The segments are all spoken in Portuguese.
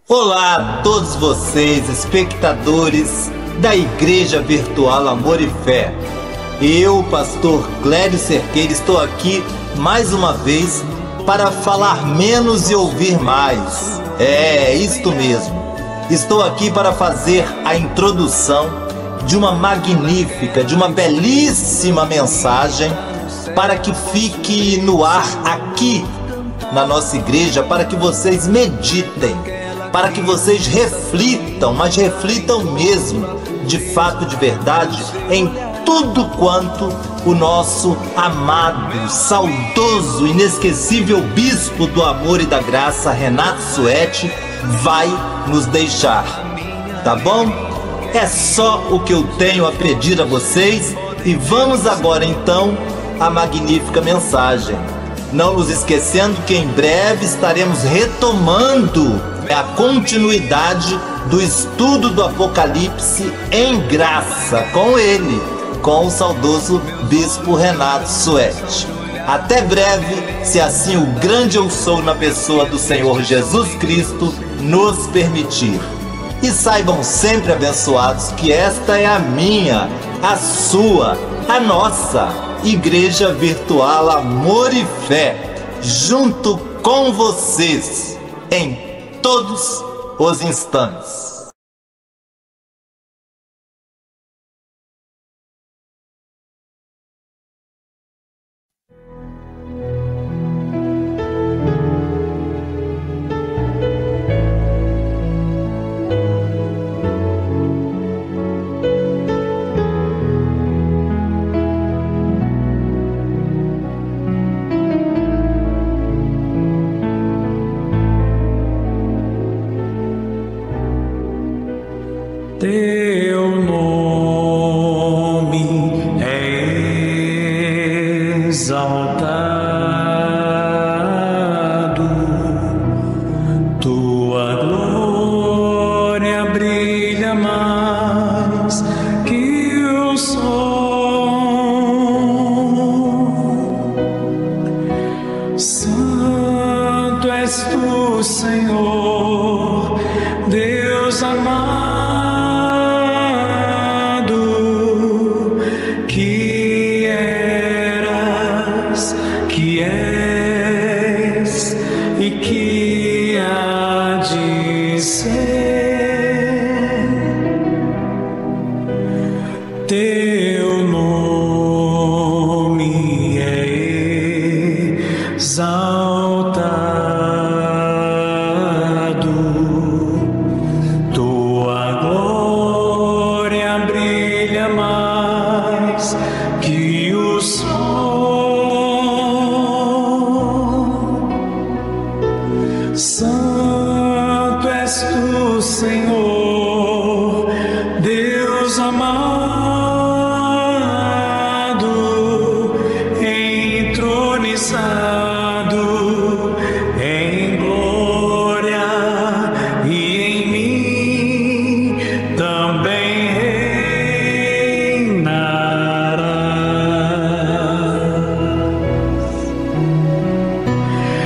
Olá a todos vocês, espectadores da Igreja Virtual Amor e Fé. Eu, pastor Clério Cerqueira, estou aqui mais uma vez para falar menos e ouvir mais. É isto mesmo. Estou aqui para fazer a introdução de uma magnífica, de uma belíssima mensagem para que fique no ar aqui na nossa igreja, para que vocês meditem, para que vocês reflitam, mas reflitam mesmo, de fato, de verdade, em tudo quanto o nosso amado, saudoso, inesquecível Bispo do Amor e da Graça, Renato Suete, vai nos deixar. Tá bom? É só o que eu tenho a pedir a vocês e vamos agora então à magnífica mensagem. Não nos esquecendo que em breve estaremos retomando a continuidade do estudo do Apocalipse em graça com ele, com o saudoso Bispo Renato Suete. Até breve, se assim o grande eu sou na pessoa do Senhor Jesus Cristo nos permitir. E saibam sempre, abençoados, que esta é a minha, a sua, a nossa Igreja Virtual Amor e Fé, junto com vocês em todos os instantes. Teu nome é exaltado, tua glória brilha mais que o sol. Santo és tu, Senhor, Deus amado, e que há de ser. Teu nome é exaltado, tua glória brilha mais que o sol. Santo és tu, Senhor, Deus amado, entronizado em glória, e em mim também reinarás.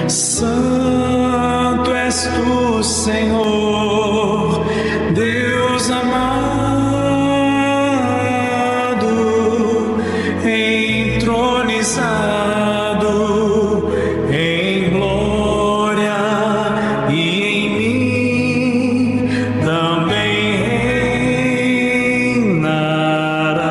Santo és tu, Senhor, Deus amado, entronizado em glória, e em mim também reinará.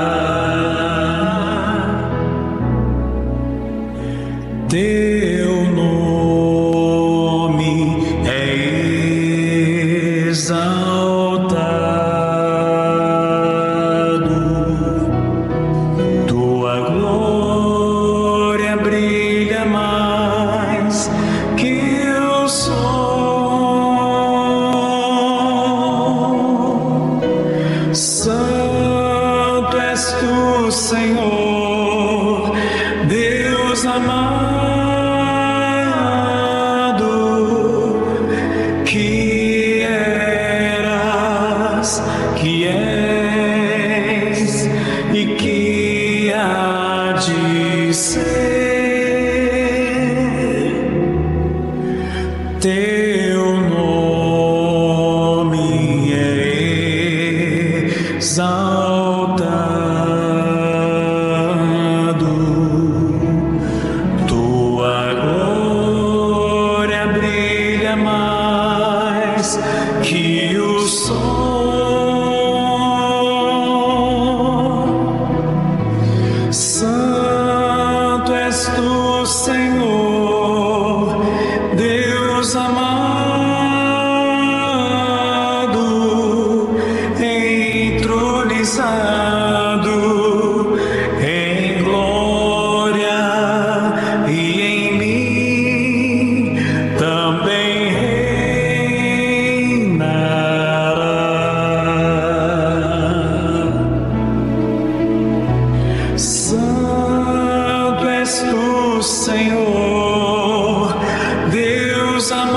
Teu nome é exaltado, mais que o sol. Santo és tu, Senhor, Deus amado, entronizado em glória, e em mim também reinará. Santo és tu, Senhor, Deus amado,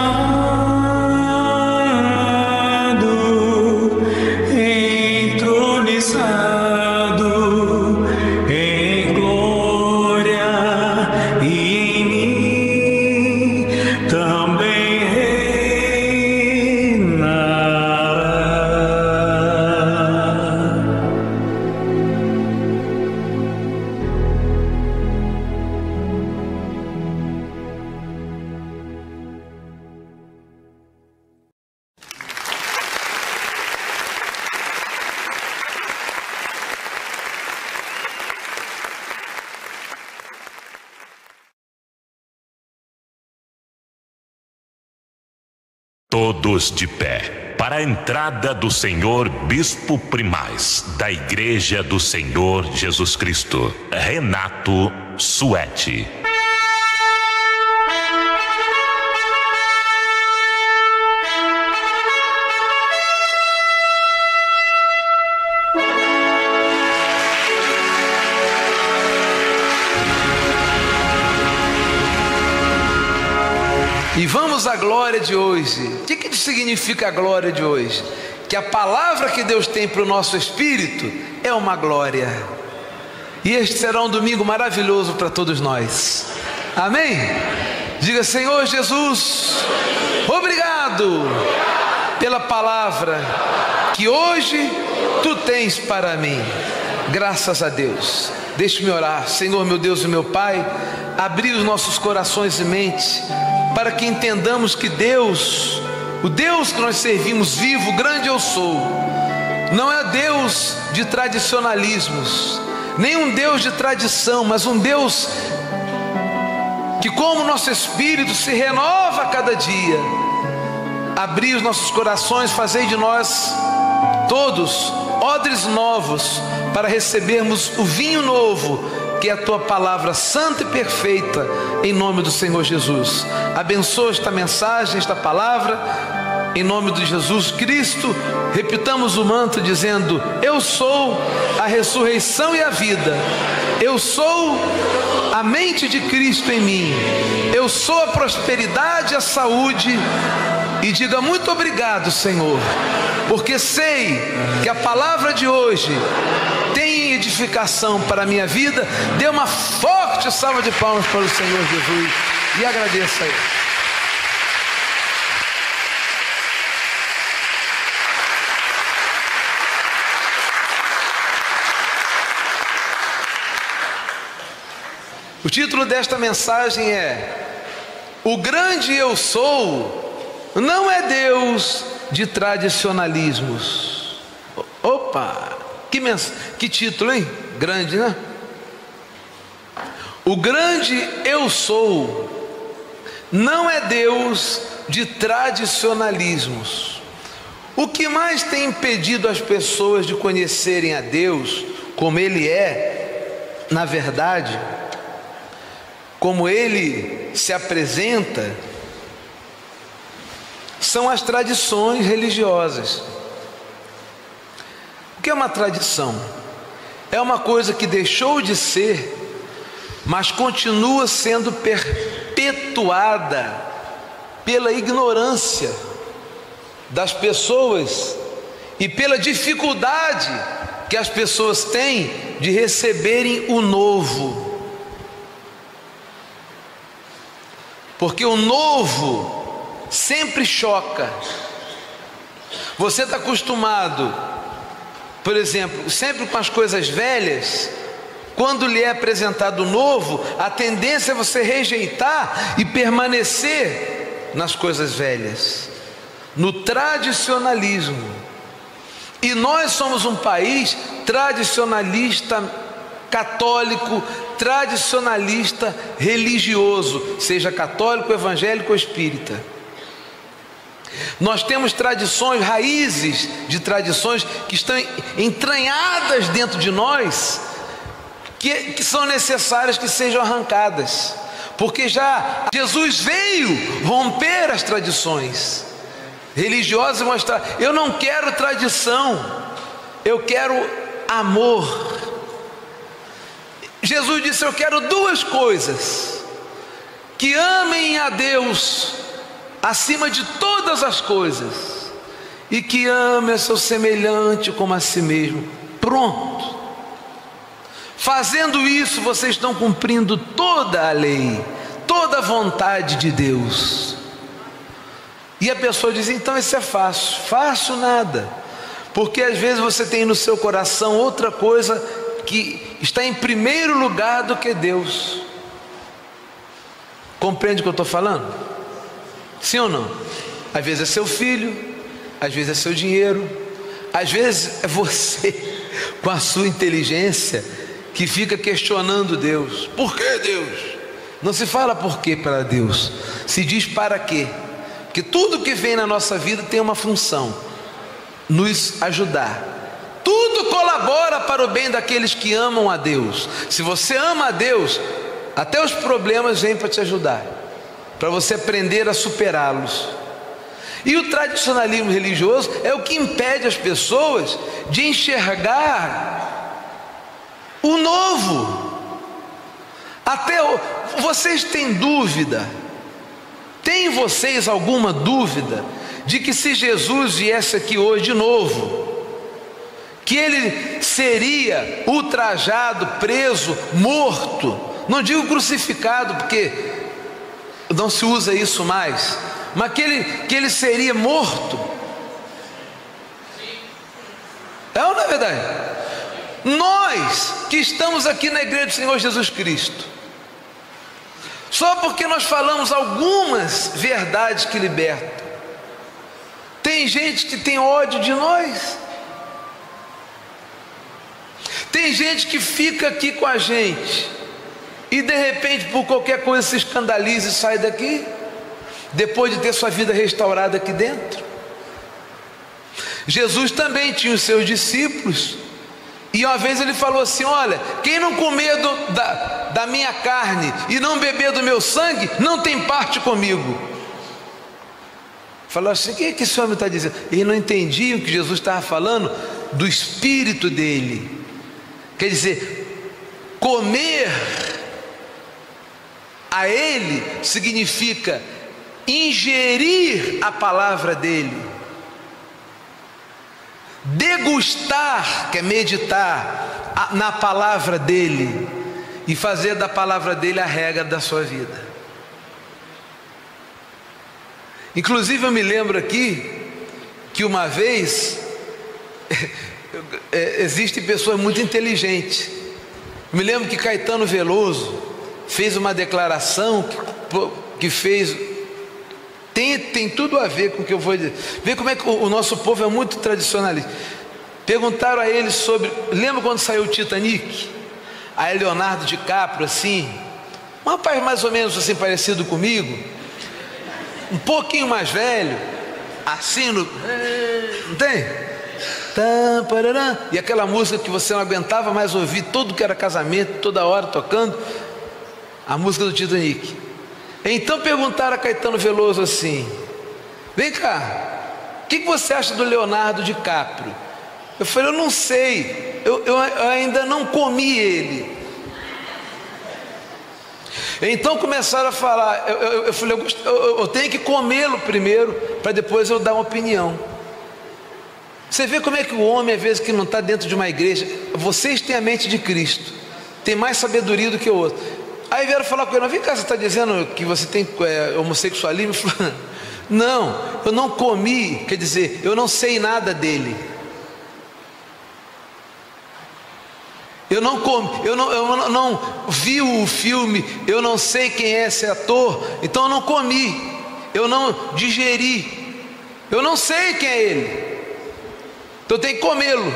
entronizado em glória, e em mim também reinará. Todos de pé para a entrada do Senhor Bispo Primaz da Igreja do Senhor Jesus Cristo, Renato Suete. E vamos à glória de hoje. O que significa a glória de hoje? Que a palavra que Deus tem para o nosso espírito é uma glória. E este será um domingo maravilhoso para todos nós. Amém? Diga: Senhor Jesus, obrigado pela palavra que hoje tu tens para mim. Graças a Deus. Deixe-me orar. Senhor, meu Deus e meu Pai, abrir os nossos corações e mentes para que entendamos que Deus, o Deus que nós servimos vivo, grande eu sou, não é Deus de tradicionalismos, nem um Deus de tradição, mas um Deus que, como nosso espírito se renova a cada dia, abrir os nossos corações, fazei de nós todos odres novos para recebermos o vinho novo, que é a tua palavra santa e perfeita, em nome do Senhor Jesus. Abençoa esta mensagem, esta palavra, em nome de Jesus Cristo. Repitamos o mantra dizendo: eu sou a ressurreição e a vida, eu sou a mente de Cristo em mim, eu sou a prosperidade e a saúde. E diga: muito obrigado, Senhor, porque sei que a palavra de hoje tem edificação para a minha vida. Dê uma forte salva de palmas para o Senhor Jesus e agradeça a Ele. O título desta mensagem é: o grande eu sou não é Deus de tradicionalismos. Opa! Que título, hein? Grande, né? O grande eu sou não é Deus de tradicionalismos. O que mais tem impedido as pessoas de conhecerem a Deus como Ele é, na verdade, como Ele se apresenta, são as tradições religiosas. O que é uma tradição? É uma coisa que deixou de ser, mas continua sendo perpetuada pela ignorância das pessoas e pela dificuldade que as pessoas têm de receberem o novo. Porque o novo sempre choca. Você está acostumado, por exemplo, sempre com as coisas velhas. Quando lhe é apresentado o novo, a tendência é você rejeitar e permanecer nas coisas velhas. no tradicionalismo. E nós somos um país tradicionalista católico, tradicionalista religioso, seja católico, evangélico ou espírita. Nós temos tradições, raízes de tradições que estão entranhadas dentro de nós, que são necessárias que sejam arrancadas, porque já Jesus veio romper as tradições religiosas e mostrar: eu não quero tradição, eu quero amor. Jesus disse: eu quero duas coisas: que amem a Deus acima de todas as coisas, e que amem a seu semelhante como a si mesmo. Pronto. Fazendo isso, vocês estão cumprindo toda a lei, toda a vontade de Deus. E a pessoa diz: então isso é fácil. Fácil nada, porque às vezes você tem no seu coração outra coisa que está em primeiro lugar do que Deus. Compreende o que eu estou falando? Sim ou não? Às vezes é seu filho, às vezes é seu dinheiro, às vezes é você com a sua inteligência que fica questionando Deus. Por que Deus? Não se fala por que para Deus, se diz para quê. Porque tudo que vem na nossa vida tem uma função: nos ajudar. Tudo colabora para o bem daqueles que amam a Deus. Se você ama a Deus, até os problemas vêm para te ajudar, para você aprender a superá-los. E o tradicionalismo religioso é o que impede as pessoas de enxergar o novo. Vocês têm dúvida? Tem vocês alguma dúvida de que se Jesus viesse aqui hoje de novo, que ele seria ultrajado, preso, morto? Não digo crucificado, porque não se usa isso mais, mas que ele seria morto? É ou não é verdade? Nós que estamos aqui na igreja do Senhor Jesus Cristo, só porque nós falamos algumas verdades que libertam, tem gente que tem ódio de nós. Tem gente que fica aqui com a gente e de repente por qualquer coisa se escandaliza e sai daqui, depois de ter sua vida restaurada aqui dentro. Jesus também tinha os seus discípulos, e uma vez ele falou assim: olha, quem não comer da minha carne e não beber do meu sangue, não tem parte comigo. Falou assim: o que é que esse homem está dizendo? Ele não entendia o que Jesus estava falando do espírito dele. Quer dizer, comer a ele significa ingerir a palavra dele, degustar, que é meditar na palavra dele, e fazer da palavra dele a regra da sua vida. Inclusive eu me lembro aqui que uma vez existem pessoas muito inteligentes. Me lembro que Caetano Veloso fez uma declaração que fez, tem tudo a ver com o que eu vou dizer. Vê como é que o nosso povo é muito tradicionalista. Perguntaram a ele sobre, lembra quando saiu o Titanic? Aí Leonardo DiCaprio, assim, um rapaz mais ou menos assim parecido comigo, um pouquinho mais velho, assim, não tem? E aquela música que você não aguentava mais ouvir, tudo que era casamento, toda hora tocando, a música do Titanic. Então perguntaram a Caetano Veloso assim: vem cá, o que você acha do Leonardo DiCaprio? Eu falei: eu não sei, eu ainda não comi ele. Então começaram a falar. Eu falei: eu tenho que comê-lo primeiro, para depois eu dar uma opinião. Você vê como é que o homem, às vezes, que não está dentro de uma igreja, vocês têm a mente de Cristo, tem mais sabedoria do que o outro. Aí vieram falar com ele: vem cá, você está dizendo que você tem homossexualismo? Eu falei: não, eu não comi, quer dizer, eu não sei nada dele. Eu não vi o filme, eu não sei quem é esse ator, então eu não comi, eu não digeri. Eu não sei quem é ele, então eu tenho que comê-lo.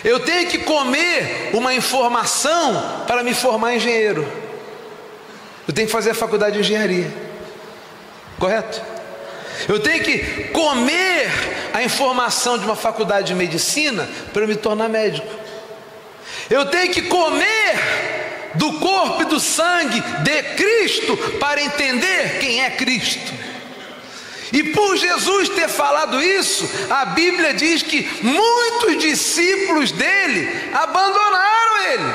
Eu tenho que comer uma informação para me formar engenheiro. Eu tenho que fazer a faculdade de engenharia, correto? Eu tenho que comer a informação de uma faculdade de medicina para me tornar médico. Eu tenho que comer do corpo e do sangue de Cristo para entender quem é Cristo. E por Jesus ter falado isso, a Bíblia diz que muitos discípulos dele abandonaram ele,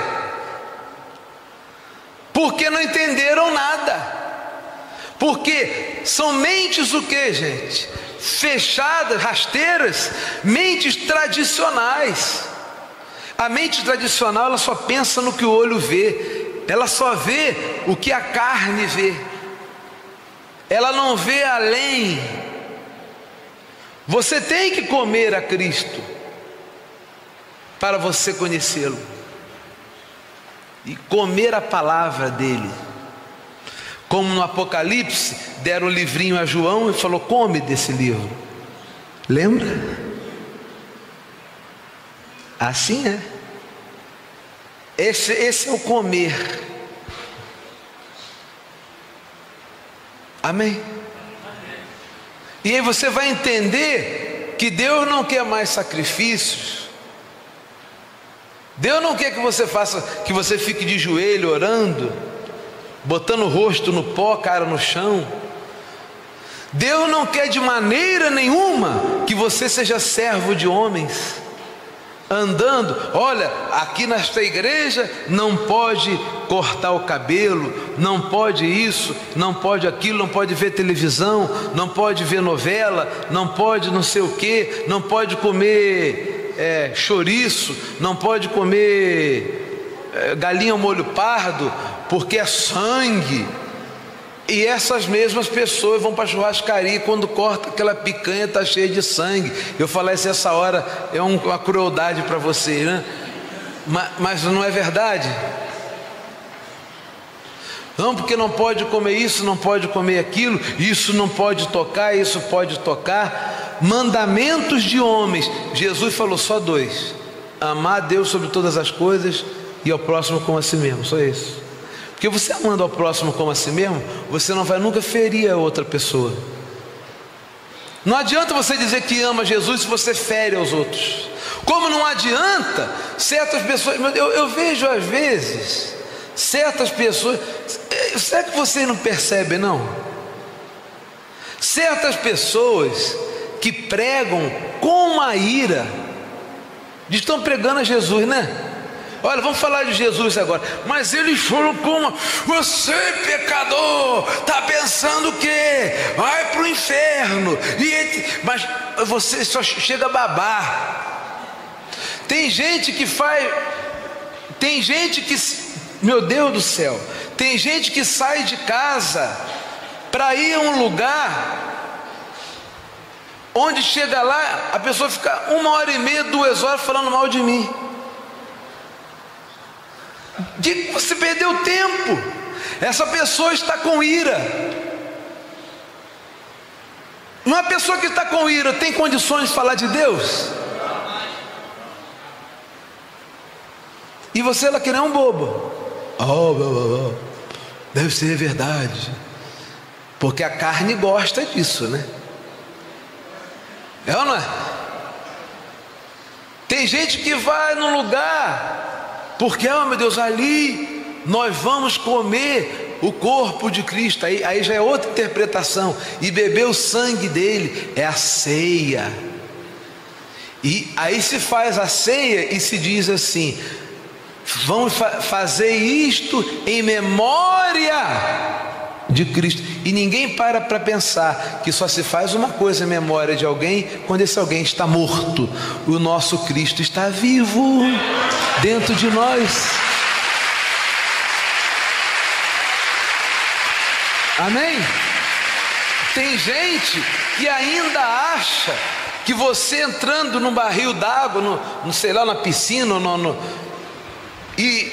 porque não entenderam nada. Porque são mentes o que, gente? Fechadas, rasteiras, mentes tradicionais. A mente tradicional, ela só pensa no que o olho vê, ela só vê o que a carne vê, ela não vê além. Você tem que comer a Cristo para você conhecê-lo e comer a palavra dele. Como no Apocalipse deram o livrinho a João e falou: come desse livro. Lembra? Assim é. Esse é o comer. Amém? E aí você vai entender que Deus não quer mais sacrifícios. Deus não quer que você faça, que você fique de joelho orando, botando o rosto no pó, cara no chão. Deus não quer de maneira nenhuma que você seja servo de homens, andando, olha, aqui nesta igreja não pode cortar o cabelo, não pode isso, não pode aquilo, não pode ver televisão, não pode ver novela, não pode não sei o que, não pode comer chouriço, não pode comer galinha ao molho pardo, porque é sangue. E essas mesmas pessoas vão para a churrascaria e quando corta aquela picanha está cheia de sangue. Eu falei assim, essa hora é uma crueldade para você, né? Mas não é verdade? Não, porque não pode comer isso, não pode comer aquilo, isso não pode tocar, isso pode tocar. Mandamentos de homens. Jesus falou só 2: amar a Deus sobre todas as coisas e ao próximo como a si mesmo, só isso. Porque você amando ao próximo como a si mesmo, você não vai nunca ferir a outra pessoa. Não adianta você dizer que ama Jesus se você fere aos outros. Como não adianta certas pessoas, eu vejo às vezes certas pessoas, será que você não percebe não? Certas pessoas que pregam com uma ira, estão pregando a Jesus, né? Olha, vamos falar de Jesus agora. Mas eles foram como: você pecador, está pensando o quê? Vai para o inferno. Mas você só chega a babar. Tem gente que meu Deus do céu, tem gente que sai de casa para ir a um lugar onde chega lá, a pessoa fica 1h30, 2 horas falando mal de mim. Você perdeu tempo. Essa pessoa está com ira. Uma pessoa que está com ira tem condições de falar de Deus? E você ela quer um bobo. Deve ser verdade, porque a carne gosta disso, né? É ou não é? Tem gente que vai num lugar porque, meu Deus, ali nós vamos comer o corpo de Cristo. Aí já é outra interpretação. E beber o sangue dele é a ceia. E aí se faz a ceia e se diz assim: vamos fazer isto em memória de Cristo. E ninguém para pensar que só se faz uma coisa em memória de alguém quando esse alguém está morto. O nosso Cristo está vivo dentro de nós. Amém? Tem gente que ainda acha que você entrando num barril d'água, sei lá, na piscina, e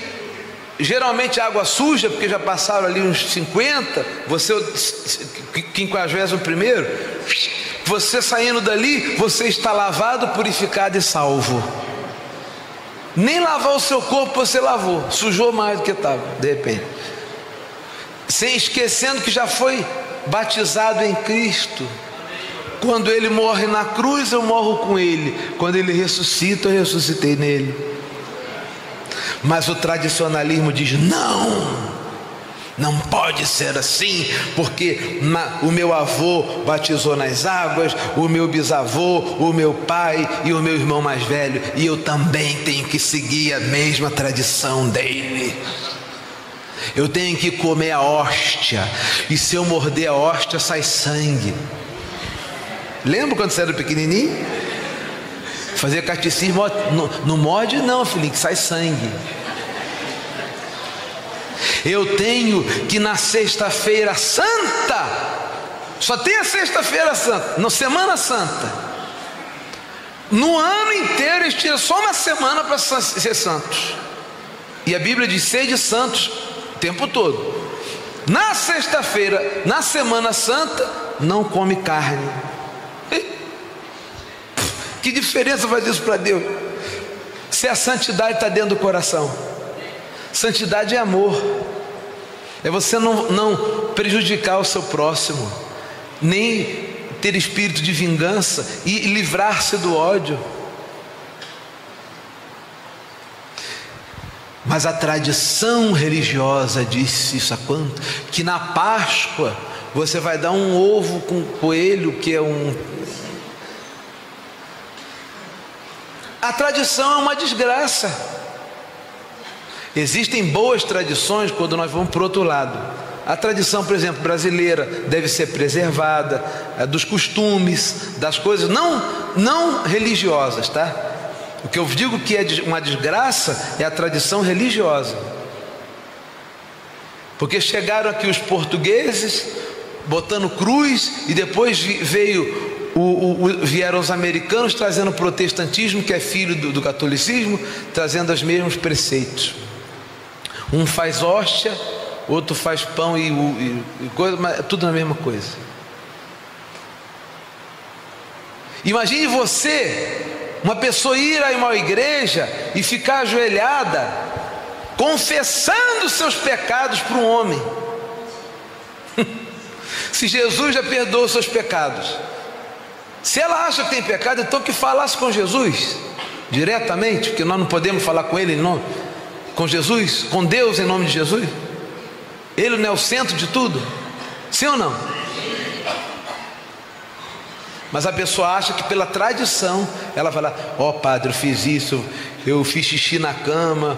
geralmente água suja, porque já passaram ali uns 50, você, 51º, você saindo dali, você está lavado, purificado e salvo. Nem lavar o seu corpo você lavou, sujou mais do que estava, de repente, sem esquecendo que já foi batizado em Cristo. Quando Ele morre na cruz, eu morro com Ele. Quando Ele ressuscita, eu ressuscitei nele. Mas o tradicionalismo diz: não pode ser assim, porque o meu avô batizou nas águas, o meu bisavô, o meu pai e o meu irmão mais velho, e eu também tenho que seguir a mesma tradição dele. Eu tenho que comer a hóstia, e se eu morder a hóstia sai sangue. Lembra quando você era pequenininho? Fazer catecismo, não morde não, filhinho, que sai sangue. Eu tenho que na sexta-feira santa, só tem a sexta-feira santa, na semana santa, no ano inteiro eles tiram só uma semana para ser santos. E a Bíblia diz: sede santos o tempo todo. Na sexta-feira, na semana santa, não come carne. Que diferença faz isso para Deus? Se a santidade está dentro do coração. Santidade é amor, é você não prejudicar o seu próximo, nem ter espírito de vingança e livrar-se do ódio. Mas a tradição religiosa disse isso há quanto? Que na Páscoa você vai dar um ovo com coelho, que é A tradição é uma desgraça. Existem boas tradições quando nós vamos para o outro lado. A tradição, por exemplo, brasileira deve ser preservada, dos costumes, das coisas não religiosas, tá? O que eu digo que é uma desgraça é a tradição religiosa. Porque chegaram aqui os portugueses botando cruz, e depois vieram os americanos trazendo o protestantismo, que é filho do catolicismo, trazendo os mesmos preceitos. Um faz hóstia, outro faz pão e coisa, mas é tudo a mesma coisa. Imagine você, uma pessoa ir a uma igreja e ficar ajoelhada, confessando seus pecados para um homem. Se Jesus já perdoou seus pecados, se ela acha que tem pecado, então que falasse com Jesus diretamente, porque nós não podemos falar com Ele com Jesus, com Deus em nome de Jesus. Ele não é o centro de tudo? Sim ou não? Mas a pessoa acha que pela tradição ela vai lá: ó padre, eu fiz isso, eu fiz xixi na cama,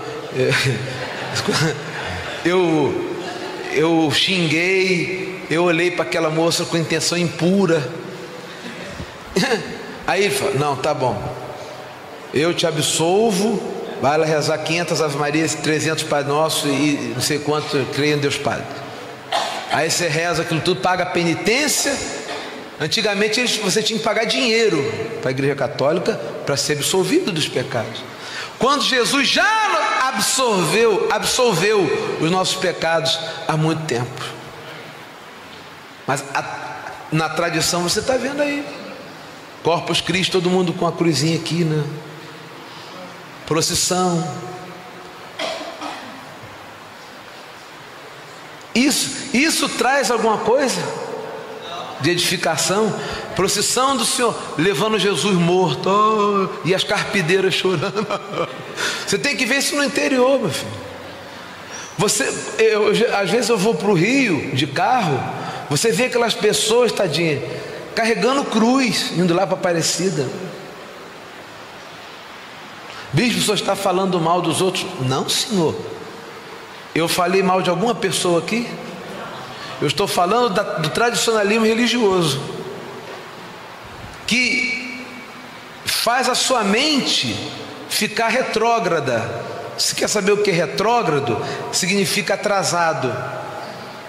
eu xinguei, eu olhei para aquela moça com intenção impura. Aí ele fala: não, tá bom, eu te absolvo. Vai lá rezar 500 Ave Marias, 300 Pai Nosso e não sei quanto, creio em Deus Pai. Aí você reza aquilo tudo, paga a penitência. Antigamente você tinha que pagar dinheiro para a Igreja Católica para ser absolvido dos pecados. Quando Jesus já absolveu os nossos pecados há muito tempo. Mas na tradição você está vendo aí, Corpus Christi, todo mundo com a cruzinha aqui, né? Procissão. Isso traz alguma coisa de edificação? Procissão do Senhor levando Jesus morto, e as carpideiras chorando. Você tem que ver isso no interior, meu filho. Às vezes eu vou para o Rio de carro, você vê aquelas pessoas, tadinha, carregando cruz, indo lá para Aparecida. Bispo, o senhor está falando mal dos outros? Não, senhor. Eu falei mal de alguma pessoa aqui? Eu estou falando do tradicionalismo religioso, que faz a sua mente ficar retrógrada. Você quer saber o que é retrógrado? Significa atrasado,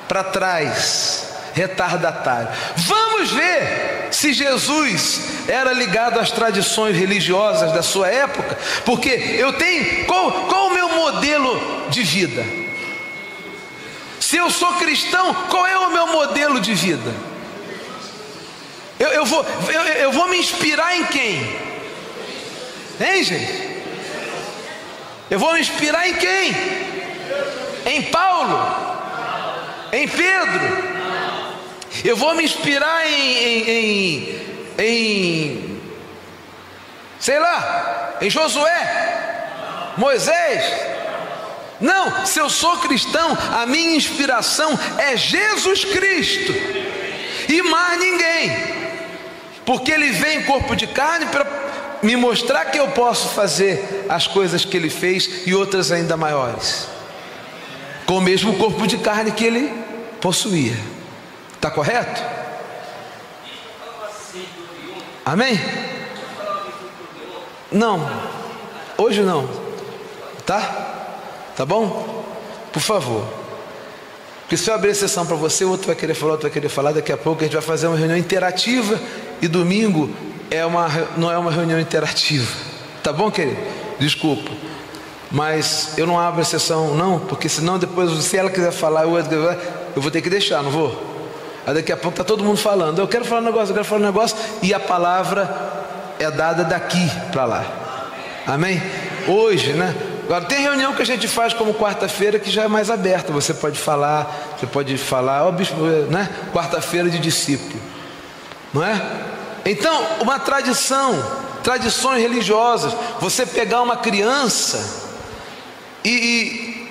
para trás, retardatário. Vamos ver se Jesus era ligado às tradições religiosas da sua época, porque eu tenho, qual o meu modelo de vida? Se eu sou cristão, qual é o meu modelo de vida? Eu vou me inspirar em quem? Hein, gente? Eu vou me inspirar em quem? Em Paulo? Em Pedro? Eu vou me inspirar em sei lá, em Josué? Moisés? Não, se eu sou cristão, a minha inspiração é Jesus Cristo e mais ninguém, porque Ele vem em corpo de carne para me mostrar que eu posso fazer as coisas que Ele fez e outras ainda maiores, com o mesmo corpo de carne que Ele possuía. Está correto? Amém? Não, hoje não, tá? Tá bom? Por favor. Porque se eu abrir a sessão para você, o outro vai querer falar, outro vai querer falar. Daqui a pouco a gente vai fazer uma reunião interativa. E domingo não é uma reunião interativa. Tá bom, querido? Desculpa. Mas eu não abro a sessão não, porque senão depois, se ela quiser falar, eu vou ter que deixar, não vou? Aí daqui a pouco está todo mundo falando. Eu quero falar um negócio, eu quero falar um negócio. E a palavra é dada daqui para lá. Amém? Hoje, né? Agora tem reunião que a gente faz como quarta-feira que já é mais aberta. Você pode falar, ó bispo, né? Quarta-feira de discípulo, não é? Então, uma tradições religiosas. Você pegar uma criança e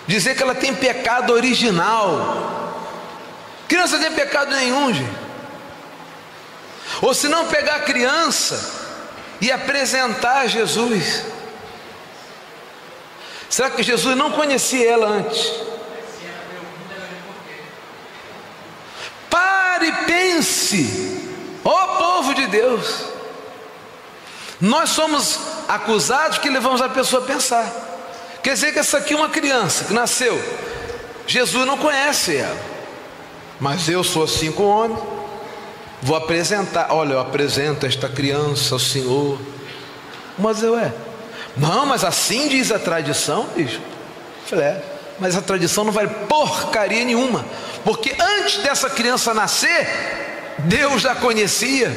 dizer que ela tem pecado original. Criança não tem pecado nenhum, gente. Ou se não pegar a criança e apresentar Jesus. Será que Jesus não conhecia ela antes? Pare e pense, ó povo de Deus. Nós somos acusados que levamos a pessoa a pensar. Quer dizer que essa aqui é uma criança que nasceu. Jesus não conhece ela. Mas eu sou assim com o homem. Vou apresentar, olha, eu apresento esta criança ao Senhor. Mas não, mas assim diz a tradição, bicho. Eu falei, mas a tradição não vale porcaria nenhuma, porque antes dessa criança nascer, Deus já conhecia.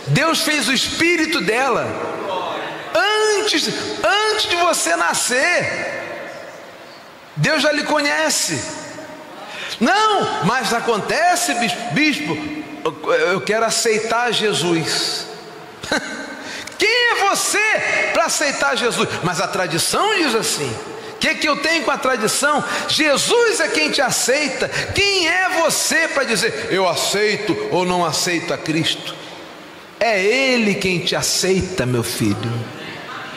Deus fez o espírito dela antes de você nascer. Deus já lhe conhece. Não, mas acontece, bispo, eu quero aceitar Jesus. Quem é você para aceitar Jesus? Mas a tradição diz assim. O que eu tenho com a tradição? Jesus é quem te aceita. Quem é você para dizer eu aceito ou não aceito a Cristo? É Ele quem te aceita, meu filho,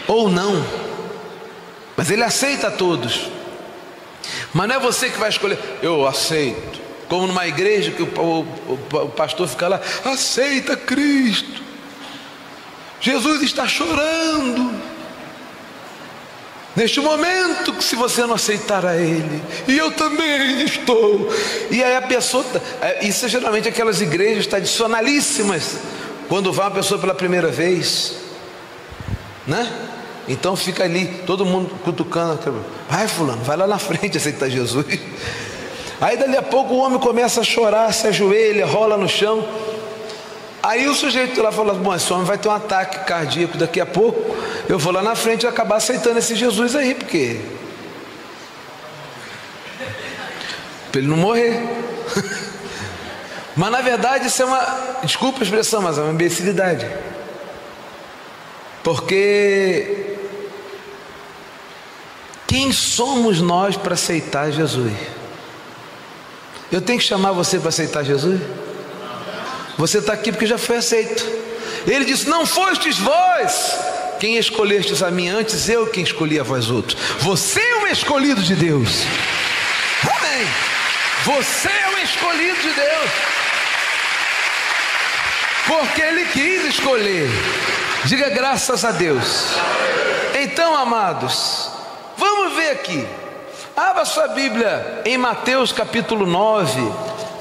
ou não. Mas Ele aceita a todos. Mas não é você que vai escolher. Eu aceito. Como numa igreja que o pastor fica lá, aceita Cristo. Jesus está chorando neste momento, que se você não aceitar a Ele, e eu também estou. E aí a pessoa, isso é geralmente aquelas igrejas tradicionalíssimas, quando vai uma pessoa pela primeira vez, né? Então fica ali, todo mundo cutucando, vai fulano, vai lá na frente aceitar Jesus. Aí dali a pouco o homem começa a chorar, se ajoelha, rola no chão. Aí o sujeito lá fala, bom, esse homem vai ter um ataque cardíaco daqui a pouco, eu vou lá na frente e acabar aceitando esse Jesus aí, porque para ele não morrer. Mas na verdade isso é uma, desculpa a expressão, mas é uma imbecilidade. Porque quem somos nós para aceitar Jesus? Eu tenho que chamar você para aceitar Jesus? Você está aqui porque já foi aceito. Ele disse, não fostes vós quem escolhestes a mim, antes eu quem escolhi a vós outros. Você é o escolhido de Deus. Amém. Você é o escolhido de Deus, porque Ele quis escolher. Diga graças a Deus. Então, amados, vamos ver aqui. Abra sua Bíblia em Mateus capítulo 9,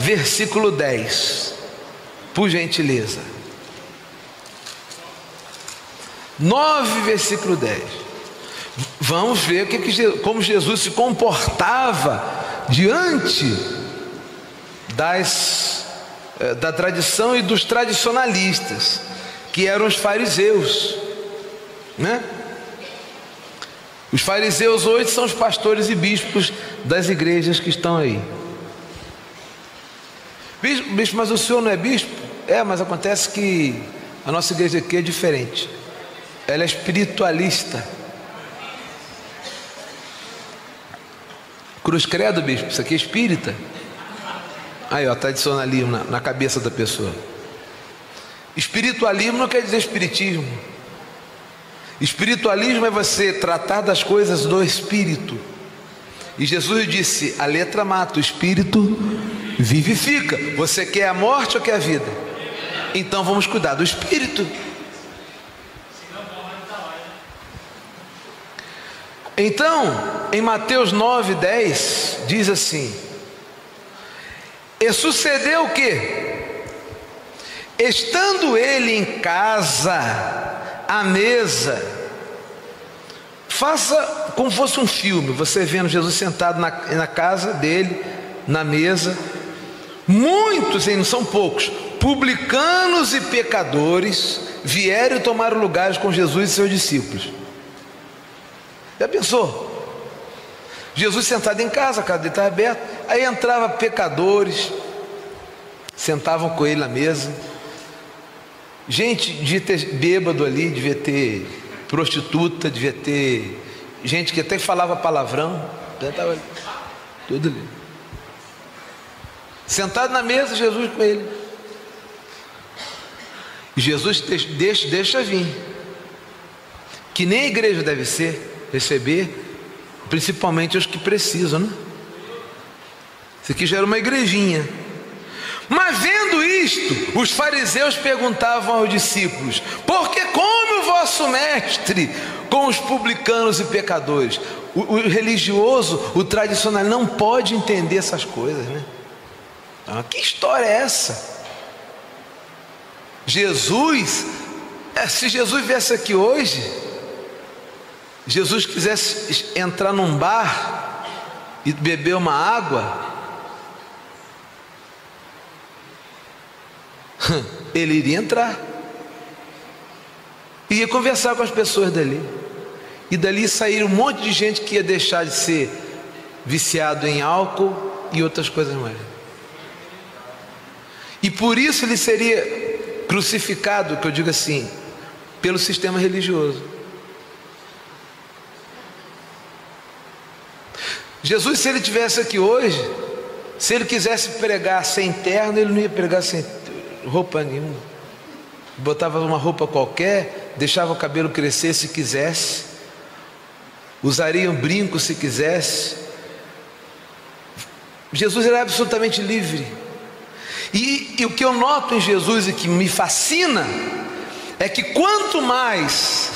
versículo 10, por gentileza. 9, versículo 10. Vamos ver como Jesus se comportava diante da tradição e dos tradicionalistas, que eram os fariseus, né? Os fariseus hoje são os pastores e bispos das igrejas que estão aí. Bispo, mas o senhor não é bispo? Mas acontece que a nossa igreja aqui é diferente. Ela é espiritualista. Cruz credo, bispo, isso aqui é espírita. Aí, ó, tradicionalismo na cabeça da pessoa. Espiritualismo não quer dizer espiritismo. Espiritualismo é você tratar das coisas do espírito. E Jesus disse: a letra mata, o espírito vivifica. Você quer a morte ou quer a vida? Então vamos cuidar do espírito. Então, em Mateus 9:10 diz assim: e sucedeu o que? Estando ele em casa, à mesa, faça como fosse um filme, você vendo Jesus sentado na casa dele, na mesa, muitos, e não são poucos, publicanos e pecadores vieram e tomaram lugares com Jesus e seus discípulos. Já pensou? Jesus sentado em casa, a casa dele estava aberta, aí entrava pecadores, sentavam com ele na mesa. Gente devia ter bêbado ali, devia ter prostituta, devia ter gente que até falava palavrão, estava ali, tudo ali. Sentado na mesa, Jesus com ele. Jesus deixa vir, que nem a igreja deve ser, receber, principalmente os que precisam, né? Isso aqui já era uma igrejinha. Mas vendo isto, os fariseus perguntavam aos discípulos: por que come o vosso mestre com os publicanos e pecadores? O religioso, o tradicional, não pode entender essas coisas, né? Então, que história é essa? Jesus, se Jesus viesse aqui hoje, Jesus quisesse entrar num bar e beber uma água, ele iria entrar, ia conversar com as pessoas dali, e dali sair um monte de gente que ia deixar de ser viciado em álcool e outras coisas mais. E por isso ele seria crucificado, que eu digo assim, pelo sistema religioso. Jesus, se ele estivesse aqui hoje, se ele quisesse pregar sem terno, ele não ia pregar sem roupa nenhuma. Botava uma roupa qualquer, deixava o cabelo crescer se quisesse, usaria um brinco se quisesse. Jesus era absolutamente livre. E o que eu noto em Jesus e que me fascina é que quanto mais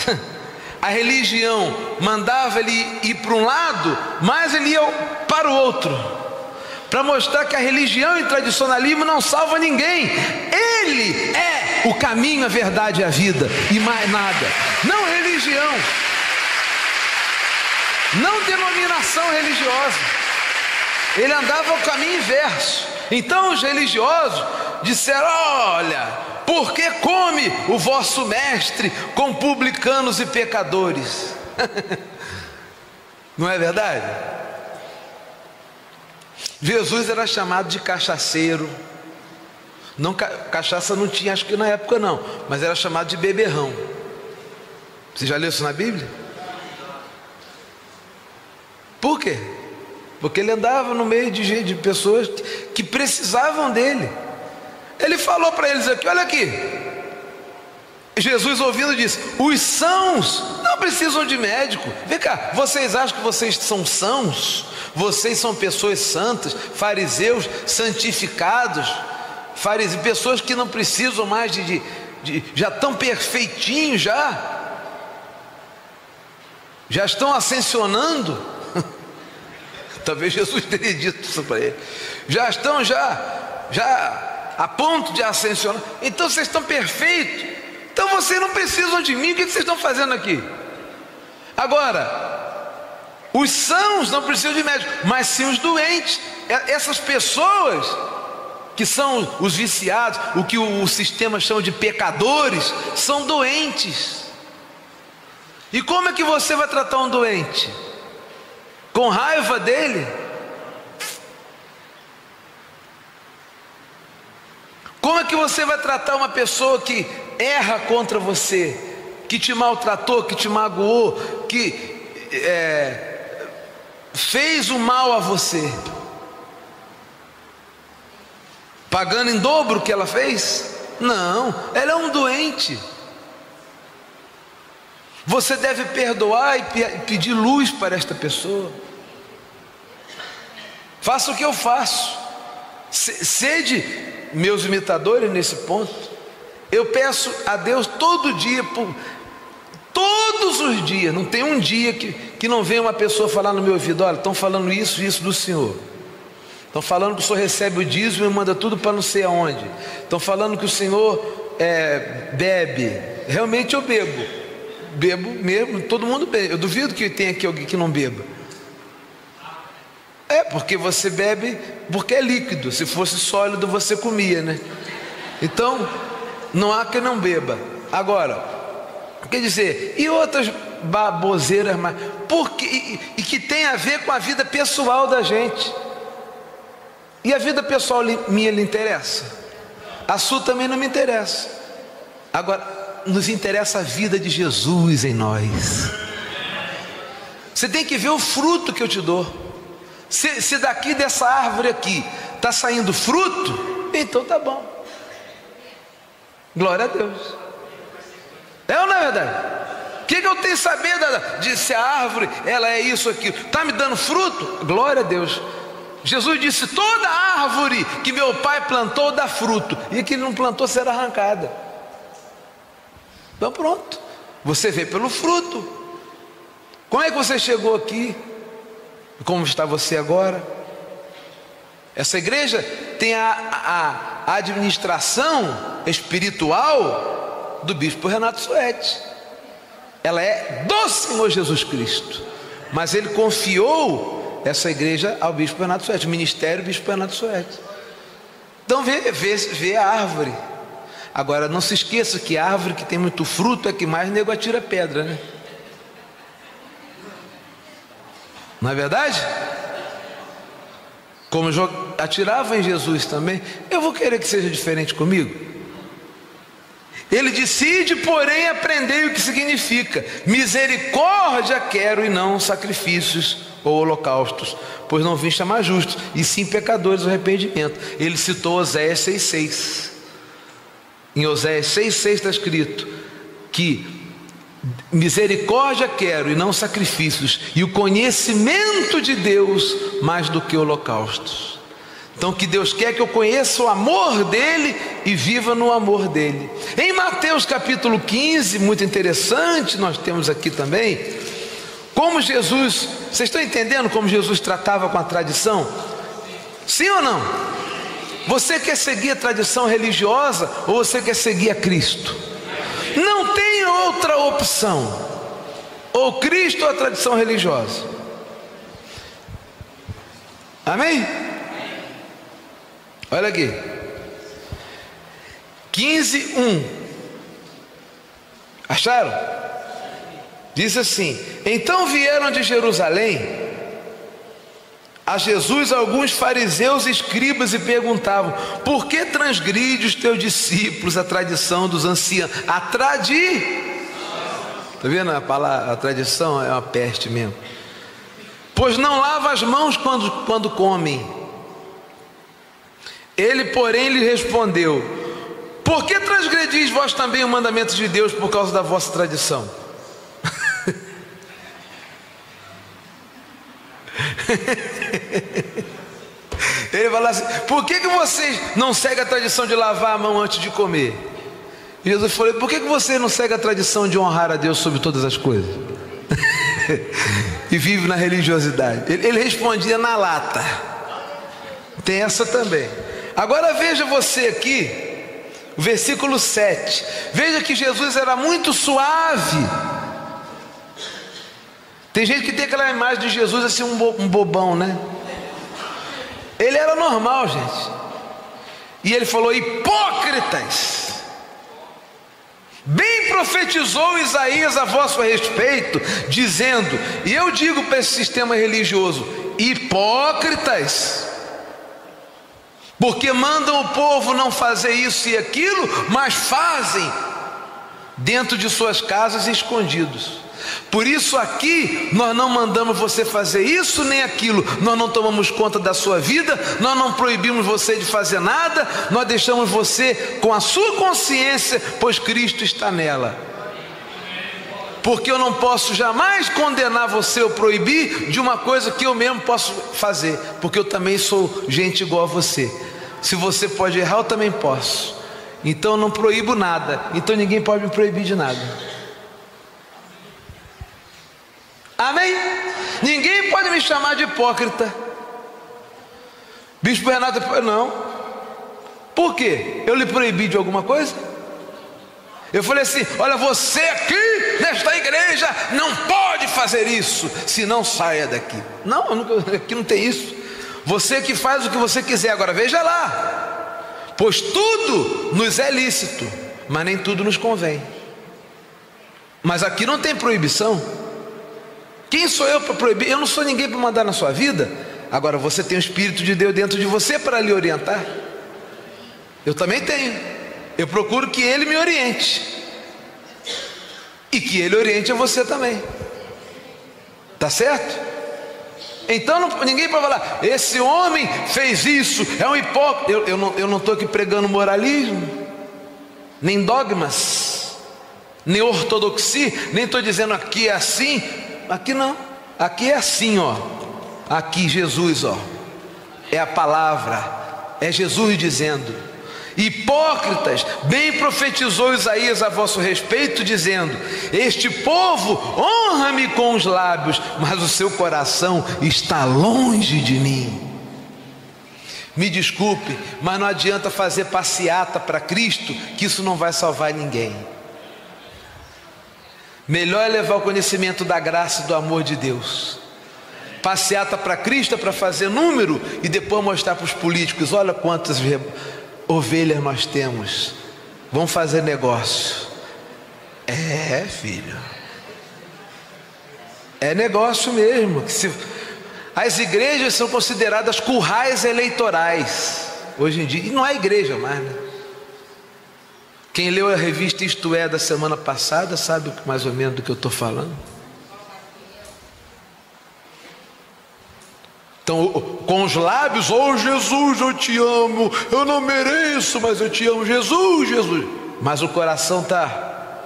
a religião mandava ele ir para um lado, mais ele ia para o outro, para mostrar que a religião e o tradicionalismo não salva ninguém. Ele é o caminho, a verdade e a vida, e mais nada. Não religião, não denominação religiosa. Ele andava ao caminho inverso. Então os religiosos disseram: olha, por que come o vosso mestre com publicanos e pecadores? Não é verdade? Jesus era chamado de cachaceiro. Não, cachaça não tinha, acho que na época não, mas era chamado de beberrão. Você já leu isso na Bíblia? Por quê? Porque ele andava no meio de pessoas que precisavam dele. Ele falou para eles aqui: olha aqui. Jesus, ouvindo, disse: os sãos não precisam de médico. Vem cá, vocês acham que vocês são sãos? Vocês são pessoas santas, fariseus santificados, pessoas que não precisam mais já estão perfeitinhos, já estão ascensionando. Talvez Jesus teria dito isso para ele. Já estão a ponto de ascensionar. Então vocês estão perfeitos. Então vocês não precisam de mim. O que vocês estão fazendo aqui? Agora, Os sãos não precisam de médico, mas sim os doentes. Essas pessoas que são os viciados, o que o sistema chama de pecadores, são doentes. E como é que você vai tratar um doente? Com raiva dele? Como é que você vai tratar uma pessoa que erra contra você, que te maltratou, que te magoou, que fez o mal a você? Pagando em dobro o que ela fez? Não, ela é um doente. Você deve perdoar e pedir luz para esta pessoa. Faça o que eu faço. Sede meus imitadores nesse ponto. Eu peço a Deus todo dia, todos os dias, não tem um dia que não venha uma pessoa falar no meu ouvido: olha, estão falando isso do Senhor. Estão falando que o Senhor recebe o dízimo e manda tudo para não sei aonde. Estão falando que o Senhor bebe. Realmente eu bebo mesmo, todo mundo bebe. Eu duvido que tenha aqui alguém que não beba. Porque você bebe porque é líquido. Se fosse sólido você comia, né? Então não há quem não beba. Agora, quer dizer, e outras baboseiras, mas e que tem a ver com a vida pessoal da gente. E a vida pessoal minha lhe interessa? A sua também não me interessa. Agora, nos interessa a vida de Jesus em nós. Você tem que ver o fruto que eu te dou. Se daqui dessa árvore aqui está saindo fruto, então tá bom. Glória a Deus. É ou não é verdade? O que eu tenho que saber de se a árvore ela é isso aqui? Está me dando fruto? Glória a Deus. Jesus disse: toda árvore que meu pai plantou dá fruto, e que ele não plantou será arrancada. Então pronto, você vê pelo fruto. Como é que você chegou aqui? Como está você agora? Essa igreja tem a administração espiritual do bispo Renato Suete. Ela é do Senhor Jesus Cristo, mas ele confiou essa igreja ao bispo Renato Suete, o ministério do bispo Renato Suete. Então vê a árvore. Agora não se esqueça que a árvore que tem muito fruto é que mais nego atira pedra, né? Não é verdade? Como atirava em Jesus também. Eu vou querer que seja diferente comigo. Ele decide, porém, aprender o que significa: misericórdia quero e não sacrifícios ou holocaustos, pois não vim chamar justos, e sim pecadores ao arrependimento. Ele citou Oséias 6,6. Em Oséias 6,6 está escrito que misericórdia quero e não sacrifícios, e o conhecimento de Deus mais do que holocaustos. Então que Deus quer que eu conheça o amor dele e viva no amor dele. Em Mateus capítulo 15, muito interessante, nós temos aqui também como Jesus, vocês estão entendendo como Jesus tratava com a tradição? Sim ou não? Você quer seguir a tradição religiosa ou você quer seguir a Cristo? Não tem outra opção. Ou Cristo ou a tradição religiosa. Amém? Olha aqui. 15:1. Acharam? Diz assim: então vieram de Jerusalém a Jesus alguns fariseus e escribas e perguntavam: por que transgride os teus discípulos a tradição dos anciãos? A tradição. Está vendo a palavra? A tradição é uma peste mesmo. Pois não lava as mãos quando comem. Ele, porém, lhe respondeu: por que transgredis vós também o mandamento de Deus por causa da vossa tradição? Ele fala assim: por que vocês não seguem a tradição de lavar a mão antes de comer? E Jesus falou: por que você não segue a tradição de honrar a Deus sobre todas as coisas? E vive na religiosidade. Ele respondia na lata. Tem essa também. Agora veja você aqui o versículo 7. Veja que Jesus era muito suave. Tem gente que tem aquela imagem de Jesus assim, um bobão, né? Ele era normal, gente. E ele falou: hipócritas, bem profetizou Isaías a vosso respeito, dizendo, e eu digo para esse sistema religioso: hipócritas, porque mandam o povo não fazer isso e aquilo, mas fazem dentro de suas casas escondidos. Por isso aqui nós não mandamos você fazer isso nem aquilo, nós não tomamos conta da sua vida, nós não proibimos você de fazer nada, nós deixamos você com a sua consciência, pois Cristo está nela. Porque eu não posso jamais condenar você ou proibir de uma coisa que eu mesmo posso fazer, porque eu também sou gente igual a você. Se você pode errar, eu também posso. Então eu não proíbo nada, então ninguém pode me proibir de nada. Amém? Ninguém pode me chamar de hipócrita. Bispo Renato, não. Por quê? Eu lhe proibi de alguma coisa? Eu falei assim: olha, você aqui nesta igreja não pode fazer isso, senão saia daqui. Não, aqui não tem isso. Você que faz o que você quiser. Agora veja lá, pois tudo nos é lícito, mas nem tudo nos convém. Mas aqui não tem proibição. Quem sou eu para proibir? Eu não sou ninguém para mandar na sua vida. Agora você tem o Espírito de Deus dentro de você para lhe orientar. Eu também tenho. Eu procuro que Ele me oriente, e que Ele oriente a você também. Tá certo? Então ninguém pode falar: esse homem fez isso, é um hipócrita. Eu não estou aqui pregando moralismo, nem dogmas, nem ortodoxia, nem estou dizendo aqui é assim. Aqui não, aqui é assim, ó. Aqui Jesus, ó, é a palavra, é Jesus dizendo: hipócritas, bem profetizou Isaías a vosso respeito, dizendo: este povo honra-me com os lábios, mas o seu coração está longe de mim. Me desculpe, mas não adianta fazer passeata para Cristo, que isso não vai salvar ninguém. Melhor é levar o conhecimento da graça e do amor de Deus. Passeata para Cristo é para fazer número e depois mostrar para os políticos: olha quantas ovelhas nós temos, vamos fazer negócio. É, filho, é negócio mesmo. As igrejas são consideradas currais eleitorais hoje em dia, e não é igreja mais, né? Quem leu a revista Isto É da semana passada sabe mais ou menos do que eu estou falando. Então, com os lábios: oh Jesus, eu te amo, eu não mereço, mas eu te amo, Jesus, Jesus. Mas o coração está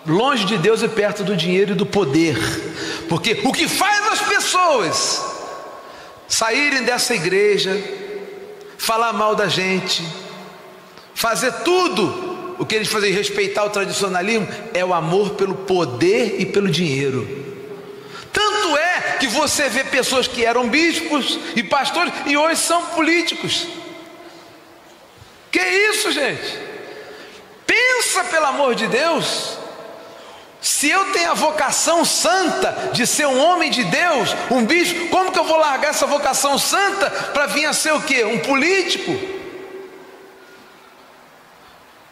longe de Deus e perto do dinheiro e do poder. Porque o que faz as pessoas saírem dessa igreja, falar mal da gente, fazer tudo o que eles fazem, respeitar o tradicionalismo, é o amor pelo poder e pelo dinheiro. Tanto é que você vê pessoas que eram bispos e pastores e hoje são políticos. Que isso, gente? Pensa, pelo amor de Deus. Se eu tenho a vocação santa de ser um homem de Deus, um bispo, como que eu vou largar essa vocação santa para vir a ser o quê? Um político?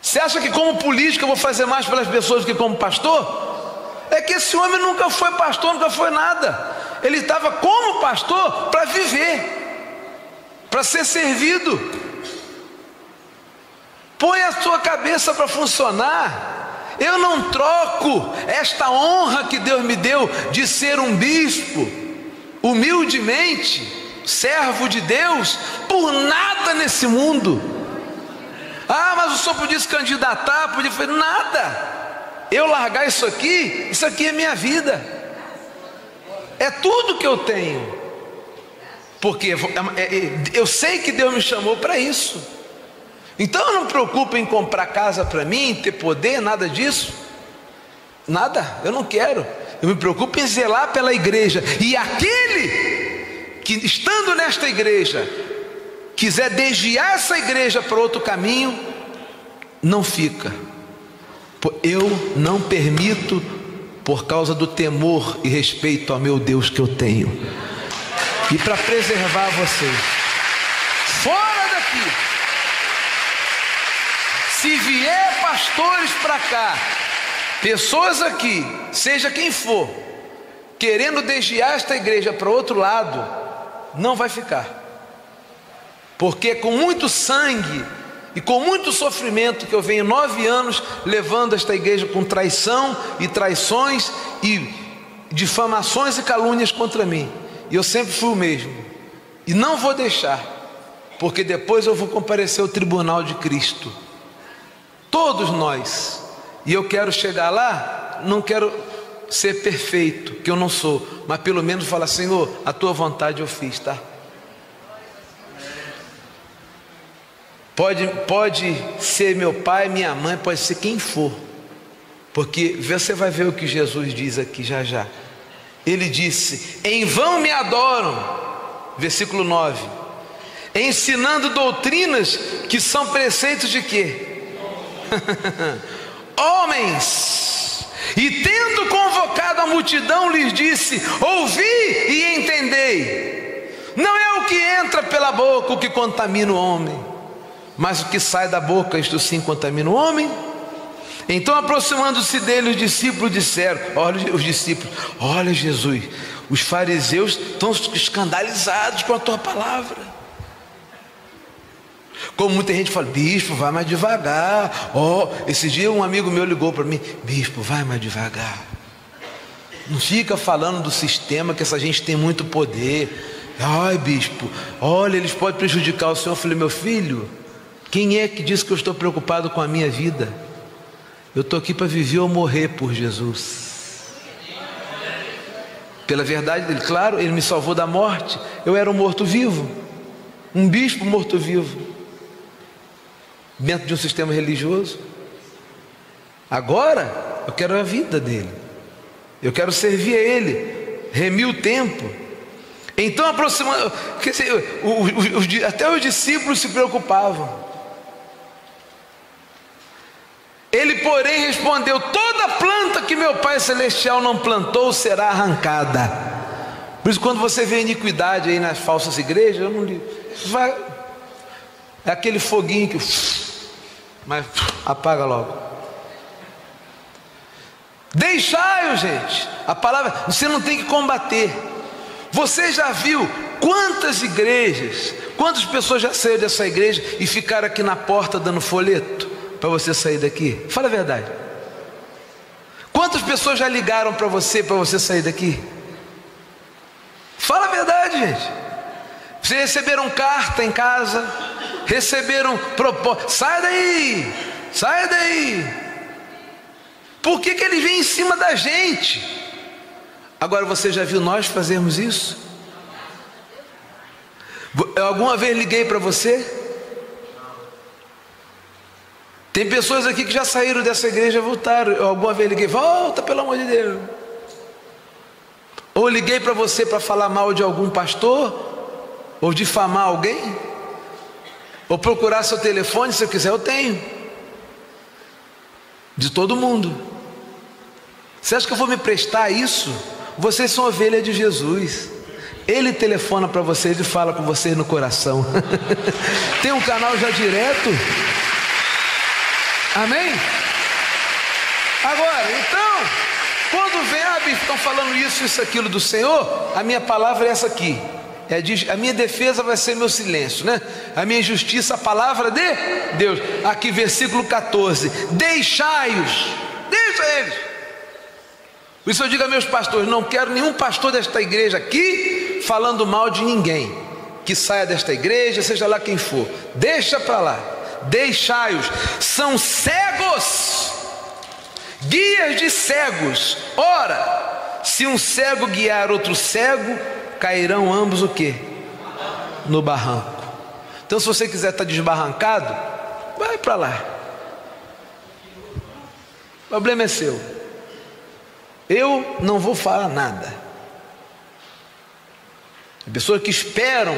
Você acha que como político eu vou fazer mais pelas pessoas do que como pastor? É que esse homem nunca foi pastor, nunca foi nada. Ele estava como pastor para viver, para ser servido. Põe a sua cabeça para funcionar. Eu não troco esta honra que Deus me deu de ser um bispo, humildemente, servo de Deus, por nada nesse mundo. Ah, mas o senhor podia se candidatar, podia fazer nada. Eu largar isso aqui é minha vida, é tudo que eu tenho, porque eu sei que Deus me chamou para isso. Então eu não me preocupo em comprar casa para mim, ter poder, nada disso, nada, eu não quero. Eu me preocupo em zelar pela igreja, e aquele que estando nesta igreja quiser desviar essa igreja para outro caminho, não fica. Eu não permito por causa do temor e respeito ao meu Deus que eu tenho, e para preservar vocês. Fora daqui. Se vier pastores para cá, pessoas aqui, seja quem for, querendo desviar esta igreja para outro lado, não vai ficar. Porque com muito sangue e com muito sofrimento que eu venho 9 anos levando esta igreja com traição e traições e difamações e calúnias contra mim, e eu sempre fui o mesmo, e não vou deixar, porque depois eu vou comparecer ao tribunal de Cristo, todos nós, e eu quero chegar lá. Não quero ser perfeito, que eu não sou, mas pelo menos falar: Senhor, a tua vontade eu fiz, tá? Pode ser meu pai, minha mãe, pode ser quem for, porque você vai ver o que Jesus diz aqui já já. Ele disse: em vão me adoram, versículo 9, ensinando doutrinas que são preceitos de quê? Homens. E tendo convocado a multidão, lhes disse: ouvi e entendei. Não é o que entra pela boca o que contamina o homem, mas o que sai da boca, isto sim contamina o homem. Então, aproximando-se dele, os discípulos disseram: olha, os discípulos, olha, Jesus, os fariseus estão escandalizados com a tua palavra. Como muita gente fala: bispo, vai mais devagar. Esse dia um amigo meu ligou para mim: bispo, vai mais devagar. Não fica falando do sistema, que essa gente tem muito poder. Ai, bispo, olha, eles podem prejudicar o senhor. Eu falei: meu filho, quem é que disse que eu estou preocupado com a minha vida? Eu estou aqui para viver ou morrer por Jesus. Pela verdade dele, claro, ele me salvou da morte. Eu era um morto-vivo, um bispo morto-vivo, dentro de um sistema religioso. Agora eu quero a vida dele, eu quero servir a ele, remir o tempo. Então, aproximando, até os discípulos se preocupavam. Ele, porém, respondeu: toda planta que meu Pai Celestial não plantou será arrancada. Por isso, quando você vê iniquidade aí nas falsas igrejas, eu não ligo. É aquele foguinho que mas apaga logo. Deixai-o, gente. A palavra, você não tem que combater. Você já viu quantas igrejas, quantas pessoas já saíram dessa igreja e ficaram aqui na porta dando folheto para você sair daqui? Fala a verdade. Quantas pessoas já ligaram para você sair daqui? Fala a verdade, gente. Vocês receberam carta em casa, receberam proposta: sai daí, sai daí. Por que eles vêm em cima da gente? Agora, você já viu nós fazermos isso? Eu alguma vez liguei para você? Tem pessoas aqui que já saíram dessa igreja e voltaram. Eu alguma vez liguei: volta, pelo amor de Deus. Ou liguei para você para falar mal de algum pastor, ou difamar alguém, ou procurar seu telefone, se eu quiser eu tenho, de todo mundo. Você acha que eu vou me prestar a isso? Vocês são ovelha de Jesus. Ele telefona para vocês e fala com vocês no coração. Tem um canal já direto. Amém? Agora, então, quando vem: bicho, estão falando isso, aquilo do Senhor, a minha palavra é essa aqui. A minha defesa vai ser meu silêncio, né? A minha justiça, a palavra de Deus. Aqui, versículo 14: deixai-os, deixa eles. Por isso eu digo a meus pastores: não quero nenhum pastor desta igreja aqui falando mal de ninguém. Que saia desta igreja, seja lá quem for, deixa para lá. Deixai-os, são cegos, guias de cegos. Ora, se um cego guiar outro cego, cairão ambos o quê? No barranco. Então, se você quiser estar desbarrancado, vai para lá. O problema é seu. Eu não vou falar nada. Pessoas que esperam: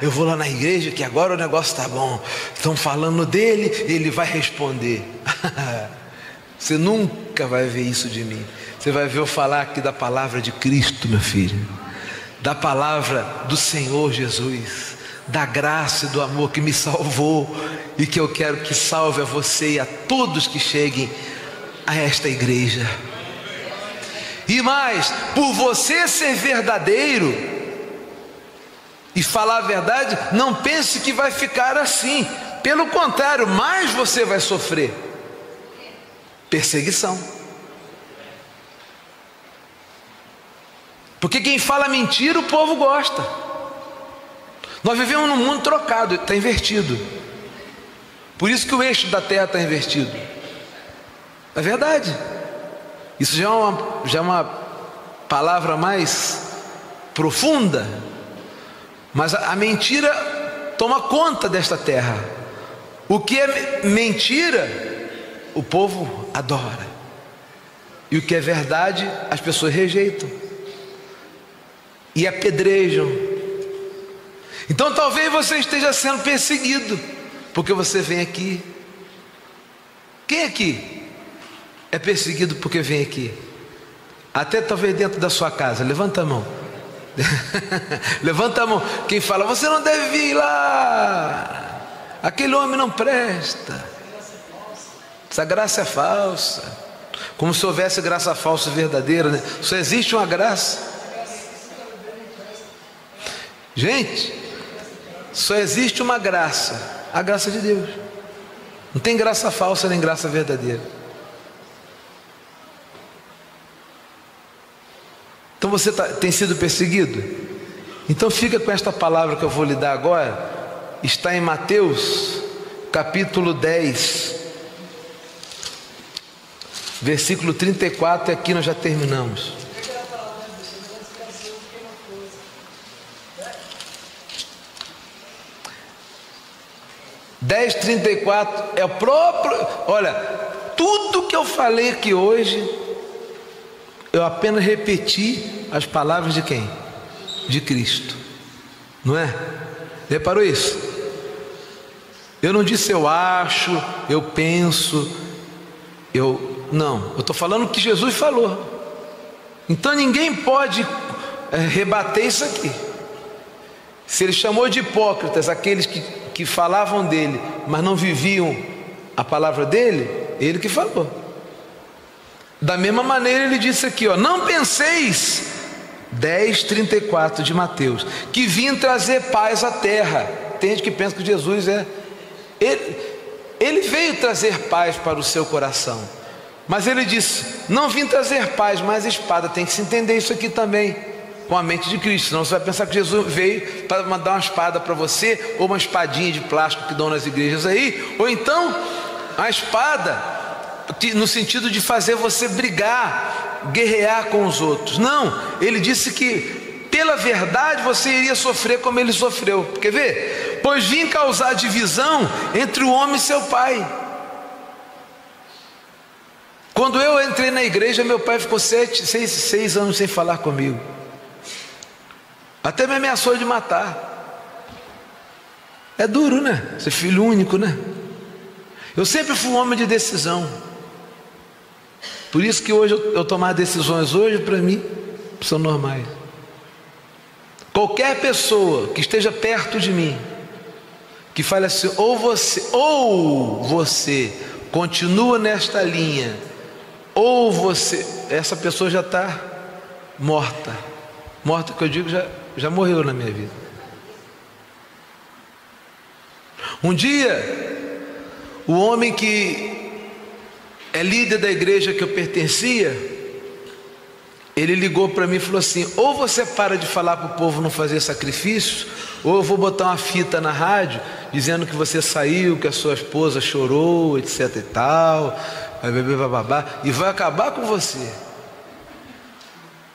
eu vou lá na igreja que agora o negócio está bom, estão falando dele, ele vai responder. Você nunca vai ver isso de mim. Você vai ver eu falar aqui da palavra de Cristo, meu filho, da palavra do Senhor Jesus, da graça e do amor que me salvou e que eu quero que salve a você e a todos que cheguem a esta igreja. E mais, por você ser verdadeiro e falar a verdade, não pense que vai ficar assim. Pelo contrário, mais você vai sofrer perseguição. Porque quem fala mentira, o povo gosta. Nós vivemos num mundo trocado, está invertido. Por isso que o eixo da terra está invertido. É verdade. Isso já é uma palavra mais profunda. Mas a mentira toma conta desta terra. O que é mentira, o povo adora. E o que é verdade, as pessoas rejeitam e apedrejam. Então talvez você esteja sendo perseguido porque você vem aqui. Quem aqui é perseguido porque vem aqui? Até talvez dentro da sua casa. Levanta a mão. Levanta a mão. Quem fala, você não deve vir lá, aquele homem não presta, essa graça é falsa. Como se houvesse graça falsa e verdadeira, né? Só existe uma graça. Gente, só existe uma graça, a graça de Deus. Não tem graça falsa nem graça verdadeira. Então você tem sido perseguido? Então fica com esta palavra que eu vou lhe dar agora. Está em Mateus capítulo 10, versículo 34, e aqui nós já terminamos. Dez 34 é o próprio. Olha, tudo que eu falei aqui hoje, eu apenas repeti as palavras de quem? De Cristo, não é? Reparou isso? Eu não disse eu acho, eu penso, não, eu estou falando o que Jesus falou. Então ninguém pode rebater isso aqui. Se ele chamou de hipócritas aqueles que falavam dele, mas não viviam a palavra dele, ele que falou. Da mesma maneira ele disse aqui, ó, não penseis, 10:34 de Mateus, que vim trazer paz à terra. Tem gente que pensa que Jesus ele veio trazer paz para o seu coração, mas ele disse, não vim trazer paz, mas espada. Tem que se entender isso aqui também com a mente de Cristo, senão você vai pensar que Jesus veio para mandar uma espada para você, ou uma espadinha de plástico que dão nas igrejas aí, ou então a espada no sentido de fazer você brigar, guerrear com os outros. Não, ele disse que pela verdade você iria sofrer como ele sofreu. Quer ver? Pois vim causar divisão entre o homem e seu pai. Quando eu entrei na igreja, meu pai ficou 6 anos sem falar comigo, até me ameaçou de matar. É duro, né? Ser filho único, né? Eu sempre fui um homem de decisão. Por isso que hoje eu tomar decisões hoje, para mim, são normais. Qualquer pessoa que esteja perto de mim, que fale assim, ou você continua nesta linha, ou você, essa pessoa já está morta. Morta que eu digo, já morreu na minha vida. Um dia, o homem que é líder da igreja que eu pertencia, ele ligou para mim e falou assim, ou você para de falar para o povo não fazer sacrifício, ou eu vou botar uma fita na rádio dizendo que você saiu, que a sua esposa chorou, etc e tal, e vai acabar com você.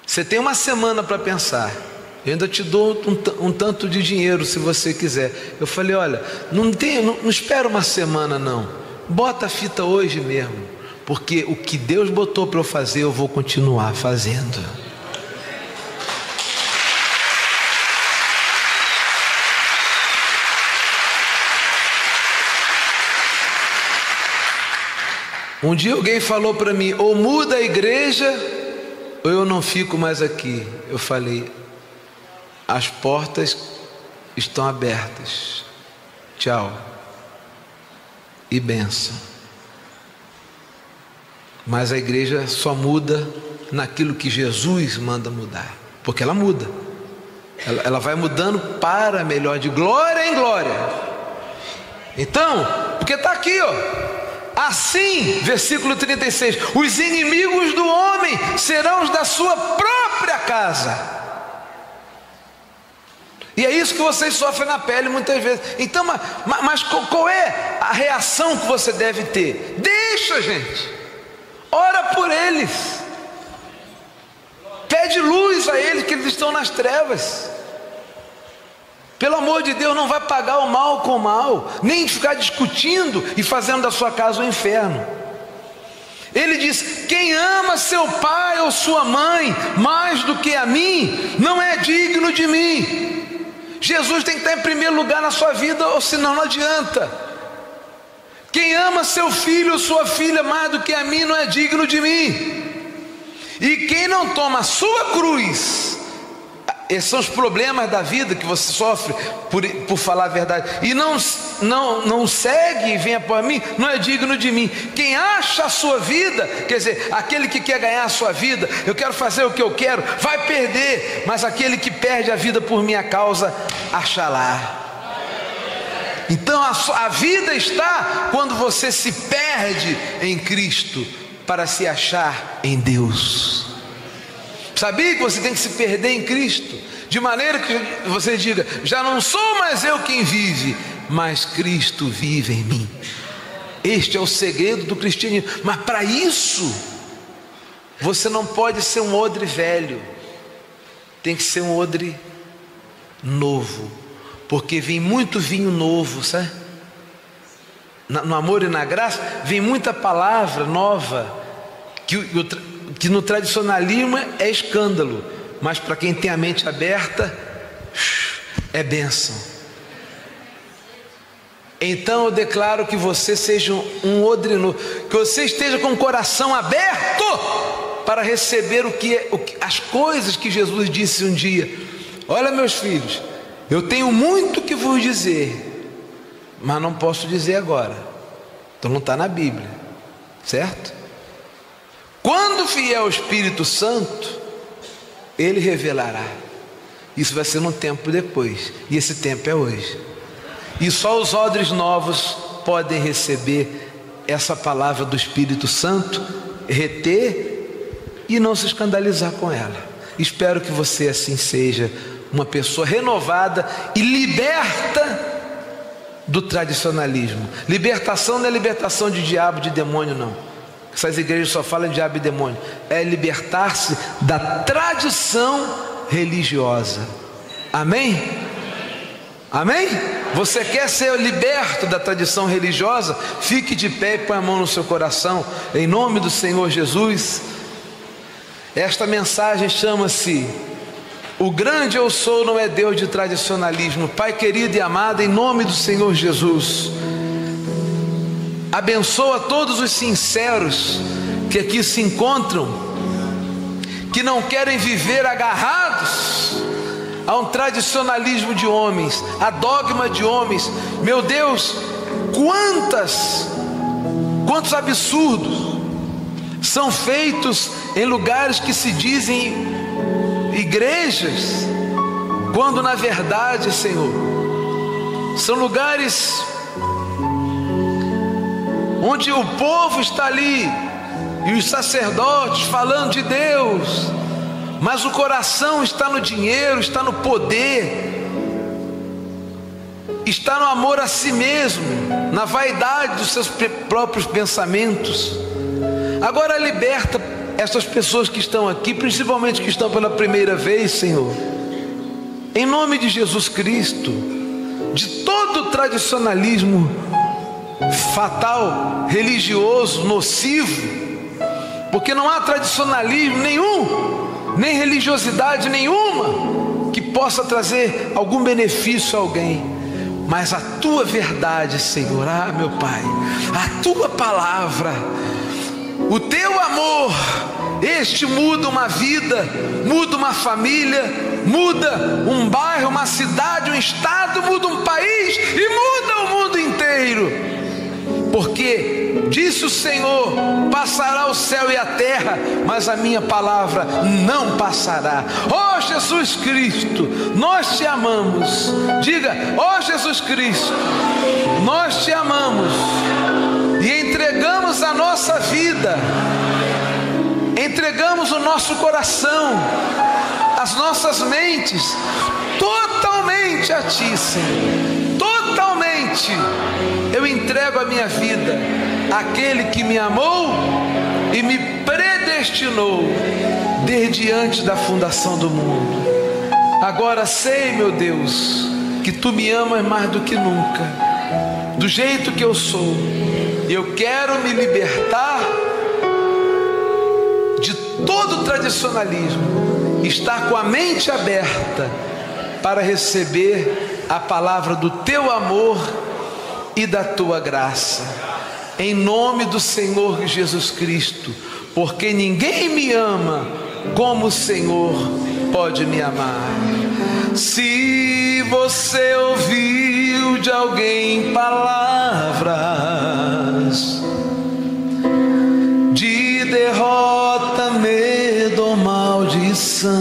Você tem uma semana para pensar, eu ainda te dou um tanto de dinheiro se você quiser. Eu falei, olha, não espera uma semana não, bota a fita hoje mesmo, porque o que Deus botou para eu fazer, eu vou continuar fazendo. Um dia alguém falou para mim: ou muda a igreja ou eu não fico mais aqui. Eu falei: as portas estão abertas, tchau e bênção. Mas a igreja só muda naquilo que Jesus manda mudar, porque ela muda, ela vai mudando para melhor, de glória em glória. Então, porque está aqui, ó. Assim, versículo 36, os inimigos do homem serão os da sua própria casa. E é isso que vocês sofrem na pele muitas vezes. Então, mas qual é a reação que você deve ter? Deixa, gente, ora por eles, pede luz a eles, que eles estão nas trevas. Pelo amor de Deus, não vai pagar o mal com o mal, nem ficar discutindo e fazendo da sua casa um inferno. Ele diz: quem ama seu pai ou sua mãe mais do que a mim, não é digno de mim. Jesus tem que estar em primeiro lugar na sua vida, ou senão não adianta. Quem ama seu filho ou sua filha mais do que a mim, não é digno de mim. E quem não toma a sua cruz, esses são os problemas da vida que você sofre por falar a verdade, e não segue e vem após mim, não é digno de mim. Quem acha a sua vida, quer dizer, aquele que quer ganhar a sua vida, eu quero fazer o que eu quero, vai perder, mas aquele que perde a vida por minha causa, achará. Então a vida está quando você se perde em Cristo para se achar em Deus. Sabia que você tem que se perder em Cristo, de maneira que você diga: já não sou mais eu quem vive, mas Cristo vive em mim. Este é o segredo do cristianismo. Mas para isso, você não pode ser um odre velho, tem que ser um odre novo, porque vem muito vinho novo, sabe? No amor e na graça vem muita palavra nova, que no tradicionalismo é escândalo, mas para quem tem a mente aberta é bênção. Então eu declaro que você seja um odre novo, que você esteja com o coração aberto para receber as coisas que Jesus disse um dia: olha, meus filhos, eu tenho muito que vos dizer, mas não posso dizer agora. Então não está na Bíblia, certo? Quando vier o Espírito Santo, Ele revelará. Isso vai ser um tempo depois, e esse tempo é hoje. E só os odres novos podem receber essa palavra do Espírito Santo, reter e não se escandalizar com ela. Espero que você assim seja uma pessoa renovada e liberta do tradicionalismo. Libertação não é libertação de diabo, de demônio, não. Essas igrejas só falam de diabo e demônio. É libertar-se da tradição religiosa. Amém? Amém? Você quer ser liberto da tradição religiosa? Fique de pé e põe a mão no seu coração, em nome do Senhor Jesus. Esta mensagem chama-se: o grande eu sou não é Deus de tradicionalismo. Pai querido e amado, em nome do Senhor Jesus, abençoa todos os sinceros que aqui se encontram, que não querem viver agarrados a um tradicionalismo de homens, a dogma de homens. Meu Deus, quantos absurdos são feitos em lugares que se dizem igrejas, quando na verdade, Senhor, são lugares onde o povo está ali e os sacerdotes falando de Deus, mas o coração está no dinheiro, está no poder, está no amor a si mesmo, na vaidade dos seus próprios pensamentos. Agora liberta essas pessoas que estão aqui, principalmente que estão pela primeira vez, Senhor, em nome de Jesus Cristo, de todo o tradicionalismo fatal, religioso, nocivo, porque não há tradicionalismo nenhum, nem religiosidade nenhuma que possa trazer algum benefício a alguém, mas a tua verdade, Senhor, meu Pai, a tua palavra, O teu amor, este muda uma vida, muda uma família, muda um bairro, uma cidade, um estado, muda um país e muda o mundo inteiro. Porque disse o Senhor: passará o céu e a terra, mas a minha palavra não passará. Ó Jesus Cristo, nós te amamos. Diga: ó Jesus Cristo, nós te amamos e entregamos a nossa vida, entregamos o nosso coração, as nossas mentes totalmente a Ti, Senhor. Totalmente eu entrego a minha vida àquele que me amou e me predestinou desde antes da fundação do mundo. Agora sei, meu Deus, que Tu me amas mais do que nunca, do jeito que eu sou. Eu quero me libertar de todo tradicionalismo, estar com a mente aberta para receber a palavra do Teu amor e da Tua graça, em nome do Senhor Jesus Cristo, porque ninguém me ama como o Senhor pode me amar. Se você ouviu de alguém palavras de derrota, medo ou maldição,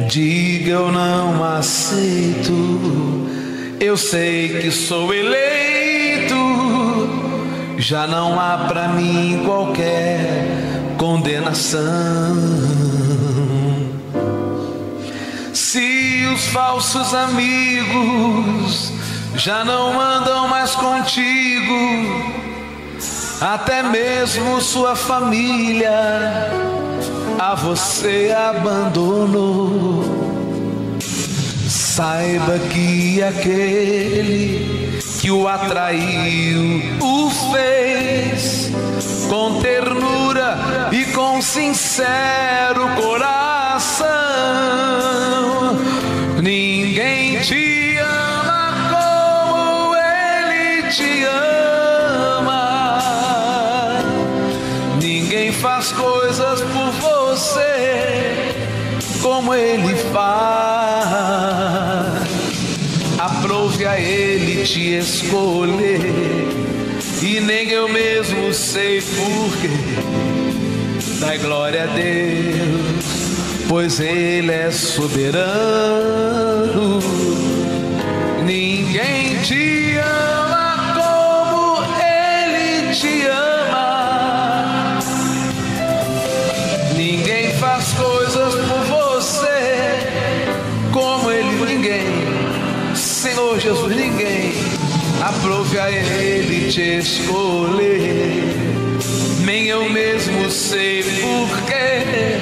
diga: eu não aceito, eu sei que sou eleito, já não há para mim qualquer condenação. Se os falsos amigos já não andam mais contigo, até mesmo sua família a você abandonou, saiba que aquele que o atraiu o fez com ternura e com sincero coração. Ninguém te ama como Ele te ama, ninguém faz coisas por você como Ele faz. Aprove a Ele te escolher, e nem eu mesmo sei porquê. Dai glória a Deus, pois Ele é soberano. Ninguém te ama como Ele te ama, ninguém faz coisas por você como Ele. Ninguém, Senhor Jesus, ninguém. Aprove a Ele te escolher, nem eu mesmo sei porquê.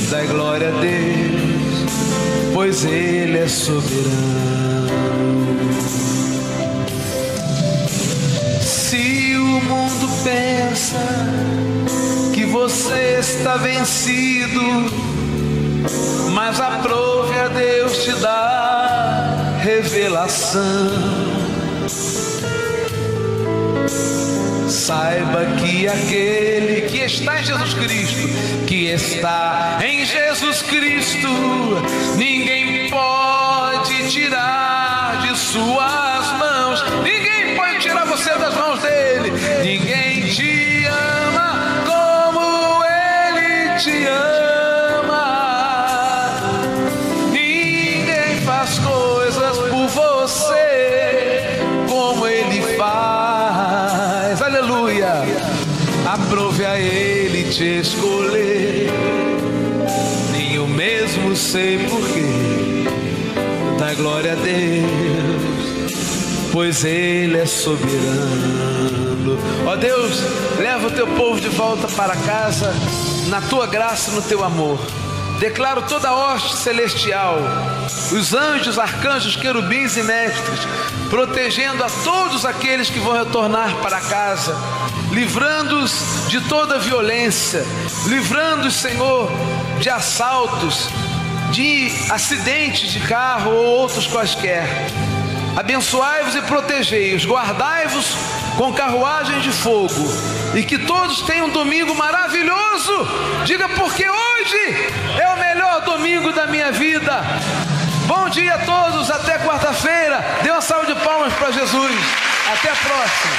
Dai glória a Deus, pois Ele é soberano. Se o mundo pensa que você está vencido, mas aprove a Deus te dar revelação. Saiba que aquele que está em Jesus Cristo, que está em Jesus Cristo, ninguém pode tirar de suas mãos. Ninguém pode tirar você das mãos dele. Ninguém te ama como Ele te ama, ninguém faz coisas por você como Ele faz. Aleluia. Aprove a Ele te escolher, nem eu mesmo sei porquê. Dai glória a Deus, pois Ele é soberano. Ó Deus, leva o Teu povo de volta para casa, na Tua graça e no Teu amor. Declaro toda a hoste celestial, os anjos, arcanjos, querubins e mestres, protegendo a todos aqueles que vão retornar para casa, livrando-os de toda violência, livrando-os, Senhor, de assaltos, de acidentes de carro ou outros quaisquer. Abençoai-vos e protegei-os, guardai-vos com carruagens de fogo, e que todos tenham um domingo maravilhoso. Diga, porque hoje é o melhor domingo da minha vida. Bom dia a todos, até quarta-feira. Dê uma salva de palmas para Jesus. Até a próxima.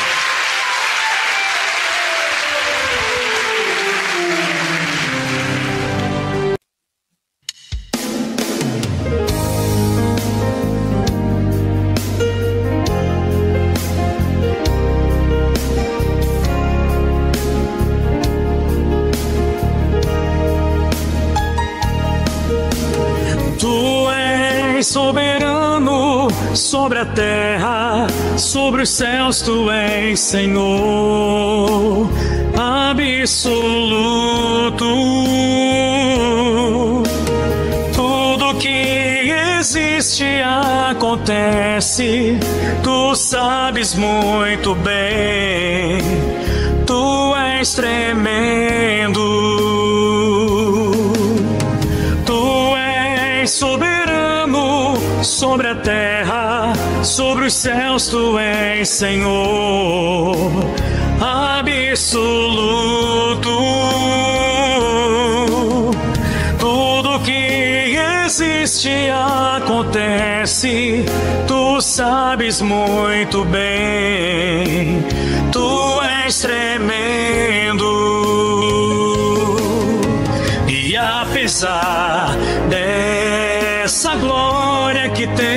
Soberano sobre a terra, sobre os céus, tu és Senhor absoluto. Tudo que existe acontece, tu sabes muito bem, tu és tremendo, tu és soberano sobre a terra, sobre os céus, tu és Senhor absoluto. Tudo que existe acontece, tu sabes muito bem, tu és tremendo. E apesar dessa glória que tens,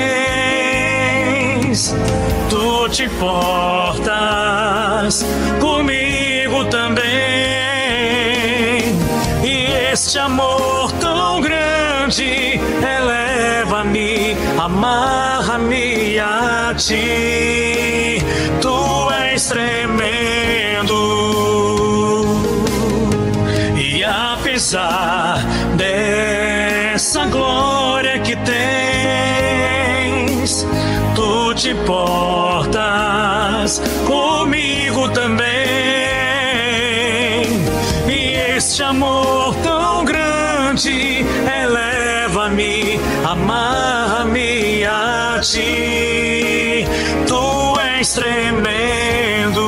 tu te portas comigo também. E este amor tão grande eleva-me, amarra-me a ti. Tu és tremendo. E apesar dessa glória que tens, tu te portas comigo também. E este amor tão grande eleva-me, amarra-me a ti. Tu és tremendo.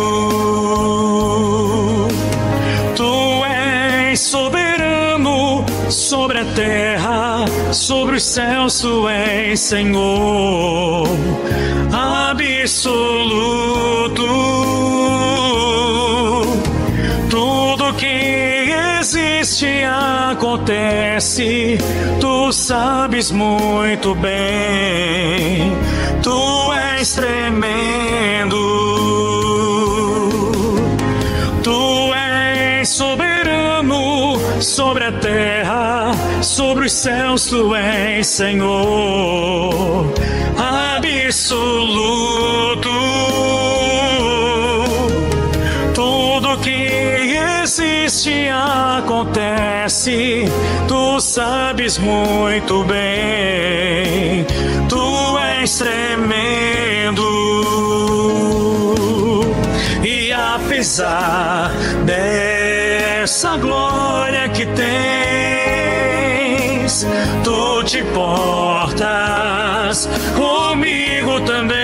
Tu és soberano sobre a terra, sobre os céus, tu és Senhor absoluto. Tudo que existe acontece, tu sabes muito bem, tu és tremendo. Tu és soberano sobre a terra, sobre os céus, tu és Senhor absoluto. Tudo que existe acontece, tu sabes muito bem, tu és tremendo. E apesar dessa glória que tens, tu te portas comigo também.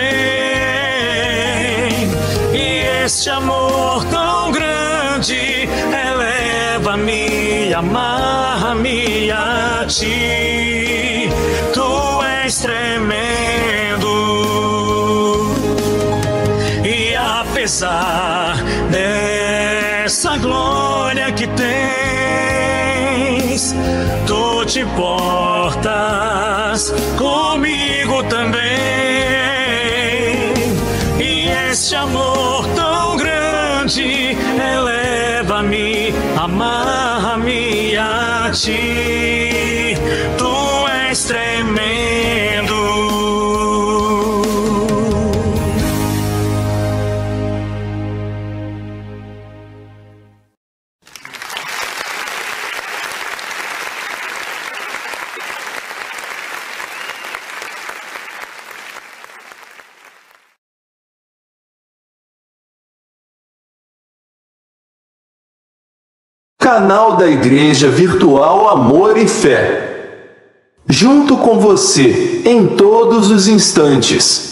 E este amor tão grande eleva-me, amarra-me a ti. Tu és tremendo. E apesar dessa glória que tens, tu te portas comigo também. E este amor tão grande eleva-me, amarra-me a ti. Tu és tremendo. Canal da Igreja Virtual Amor e Fé. Junto com você, em todos os instantes.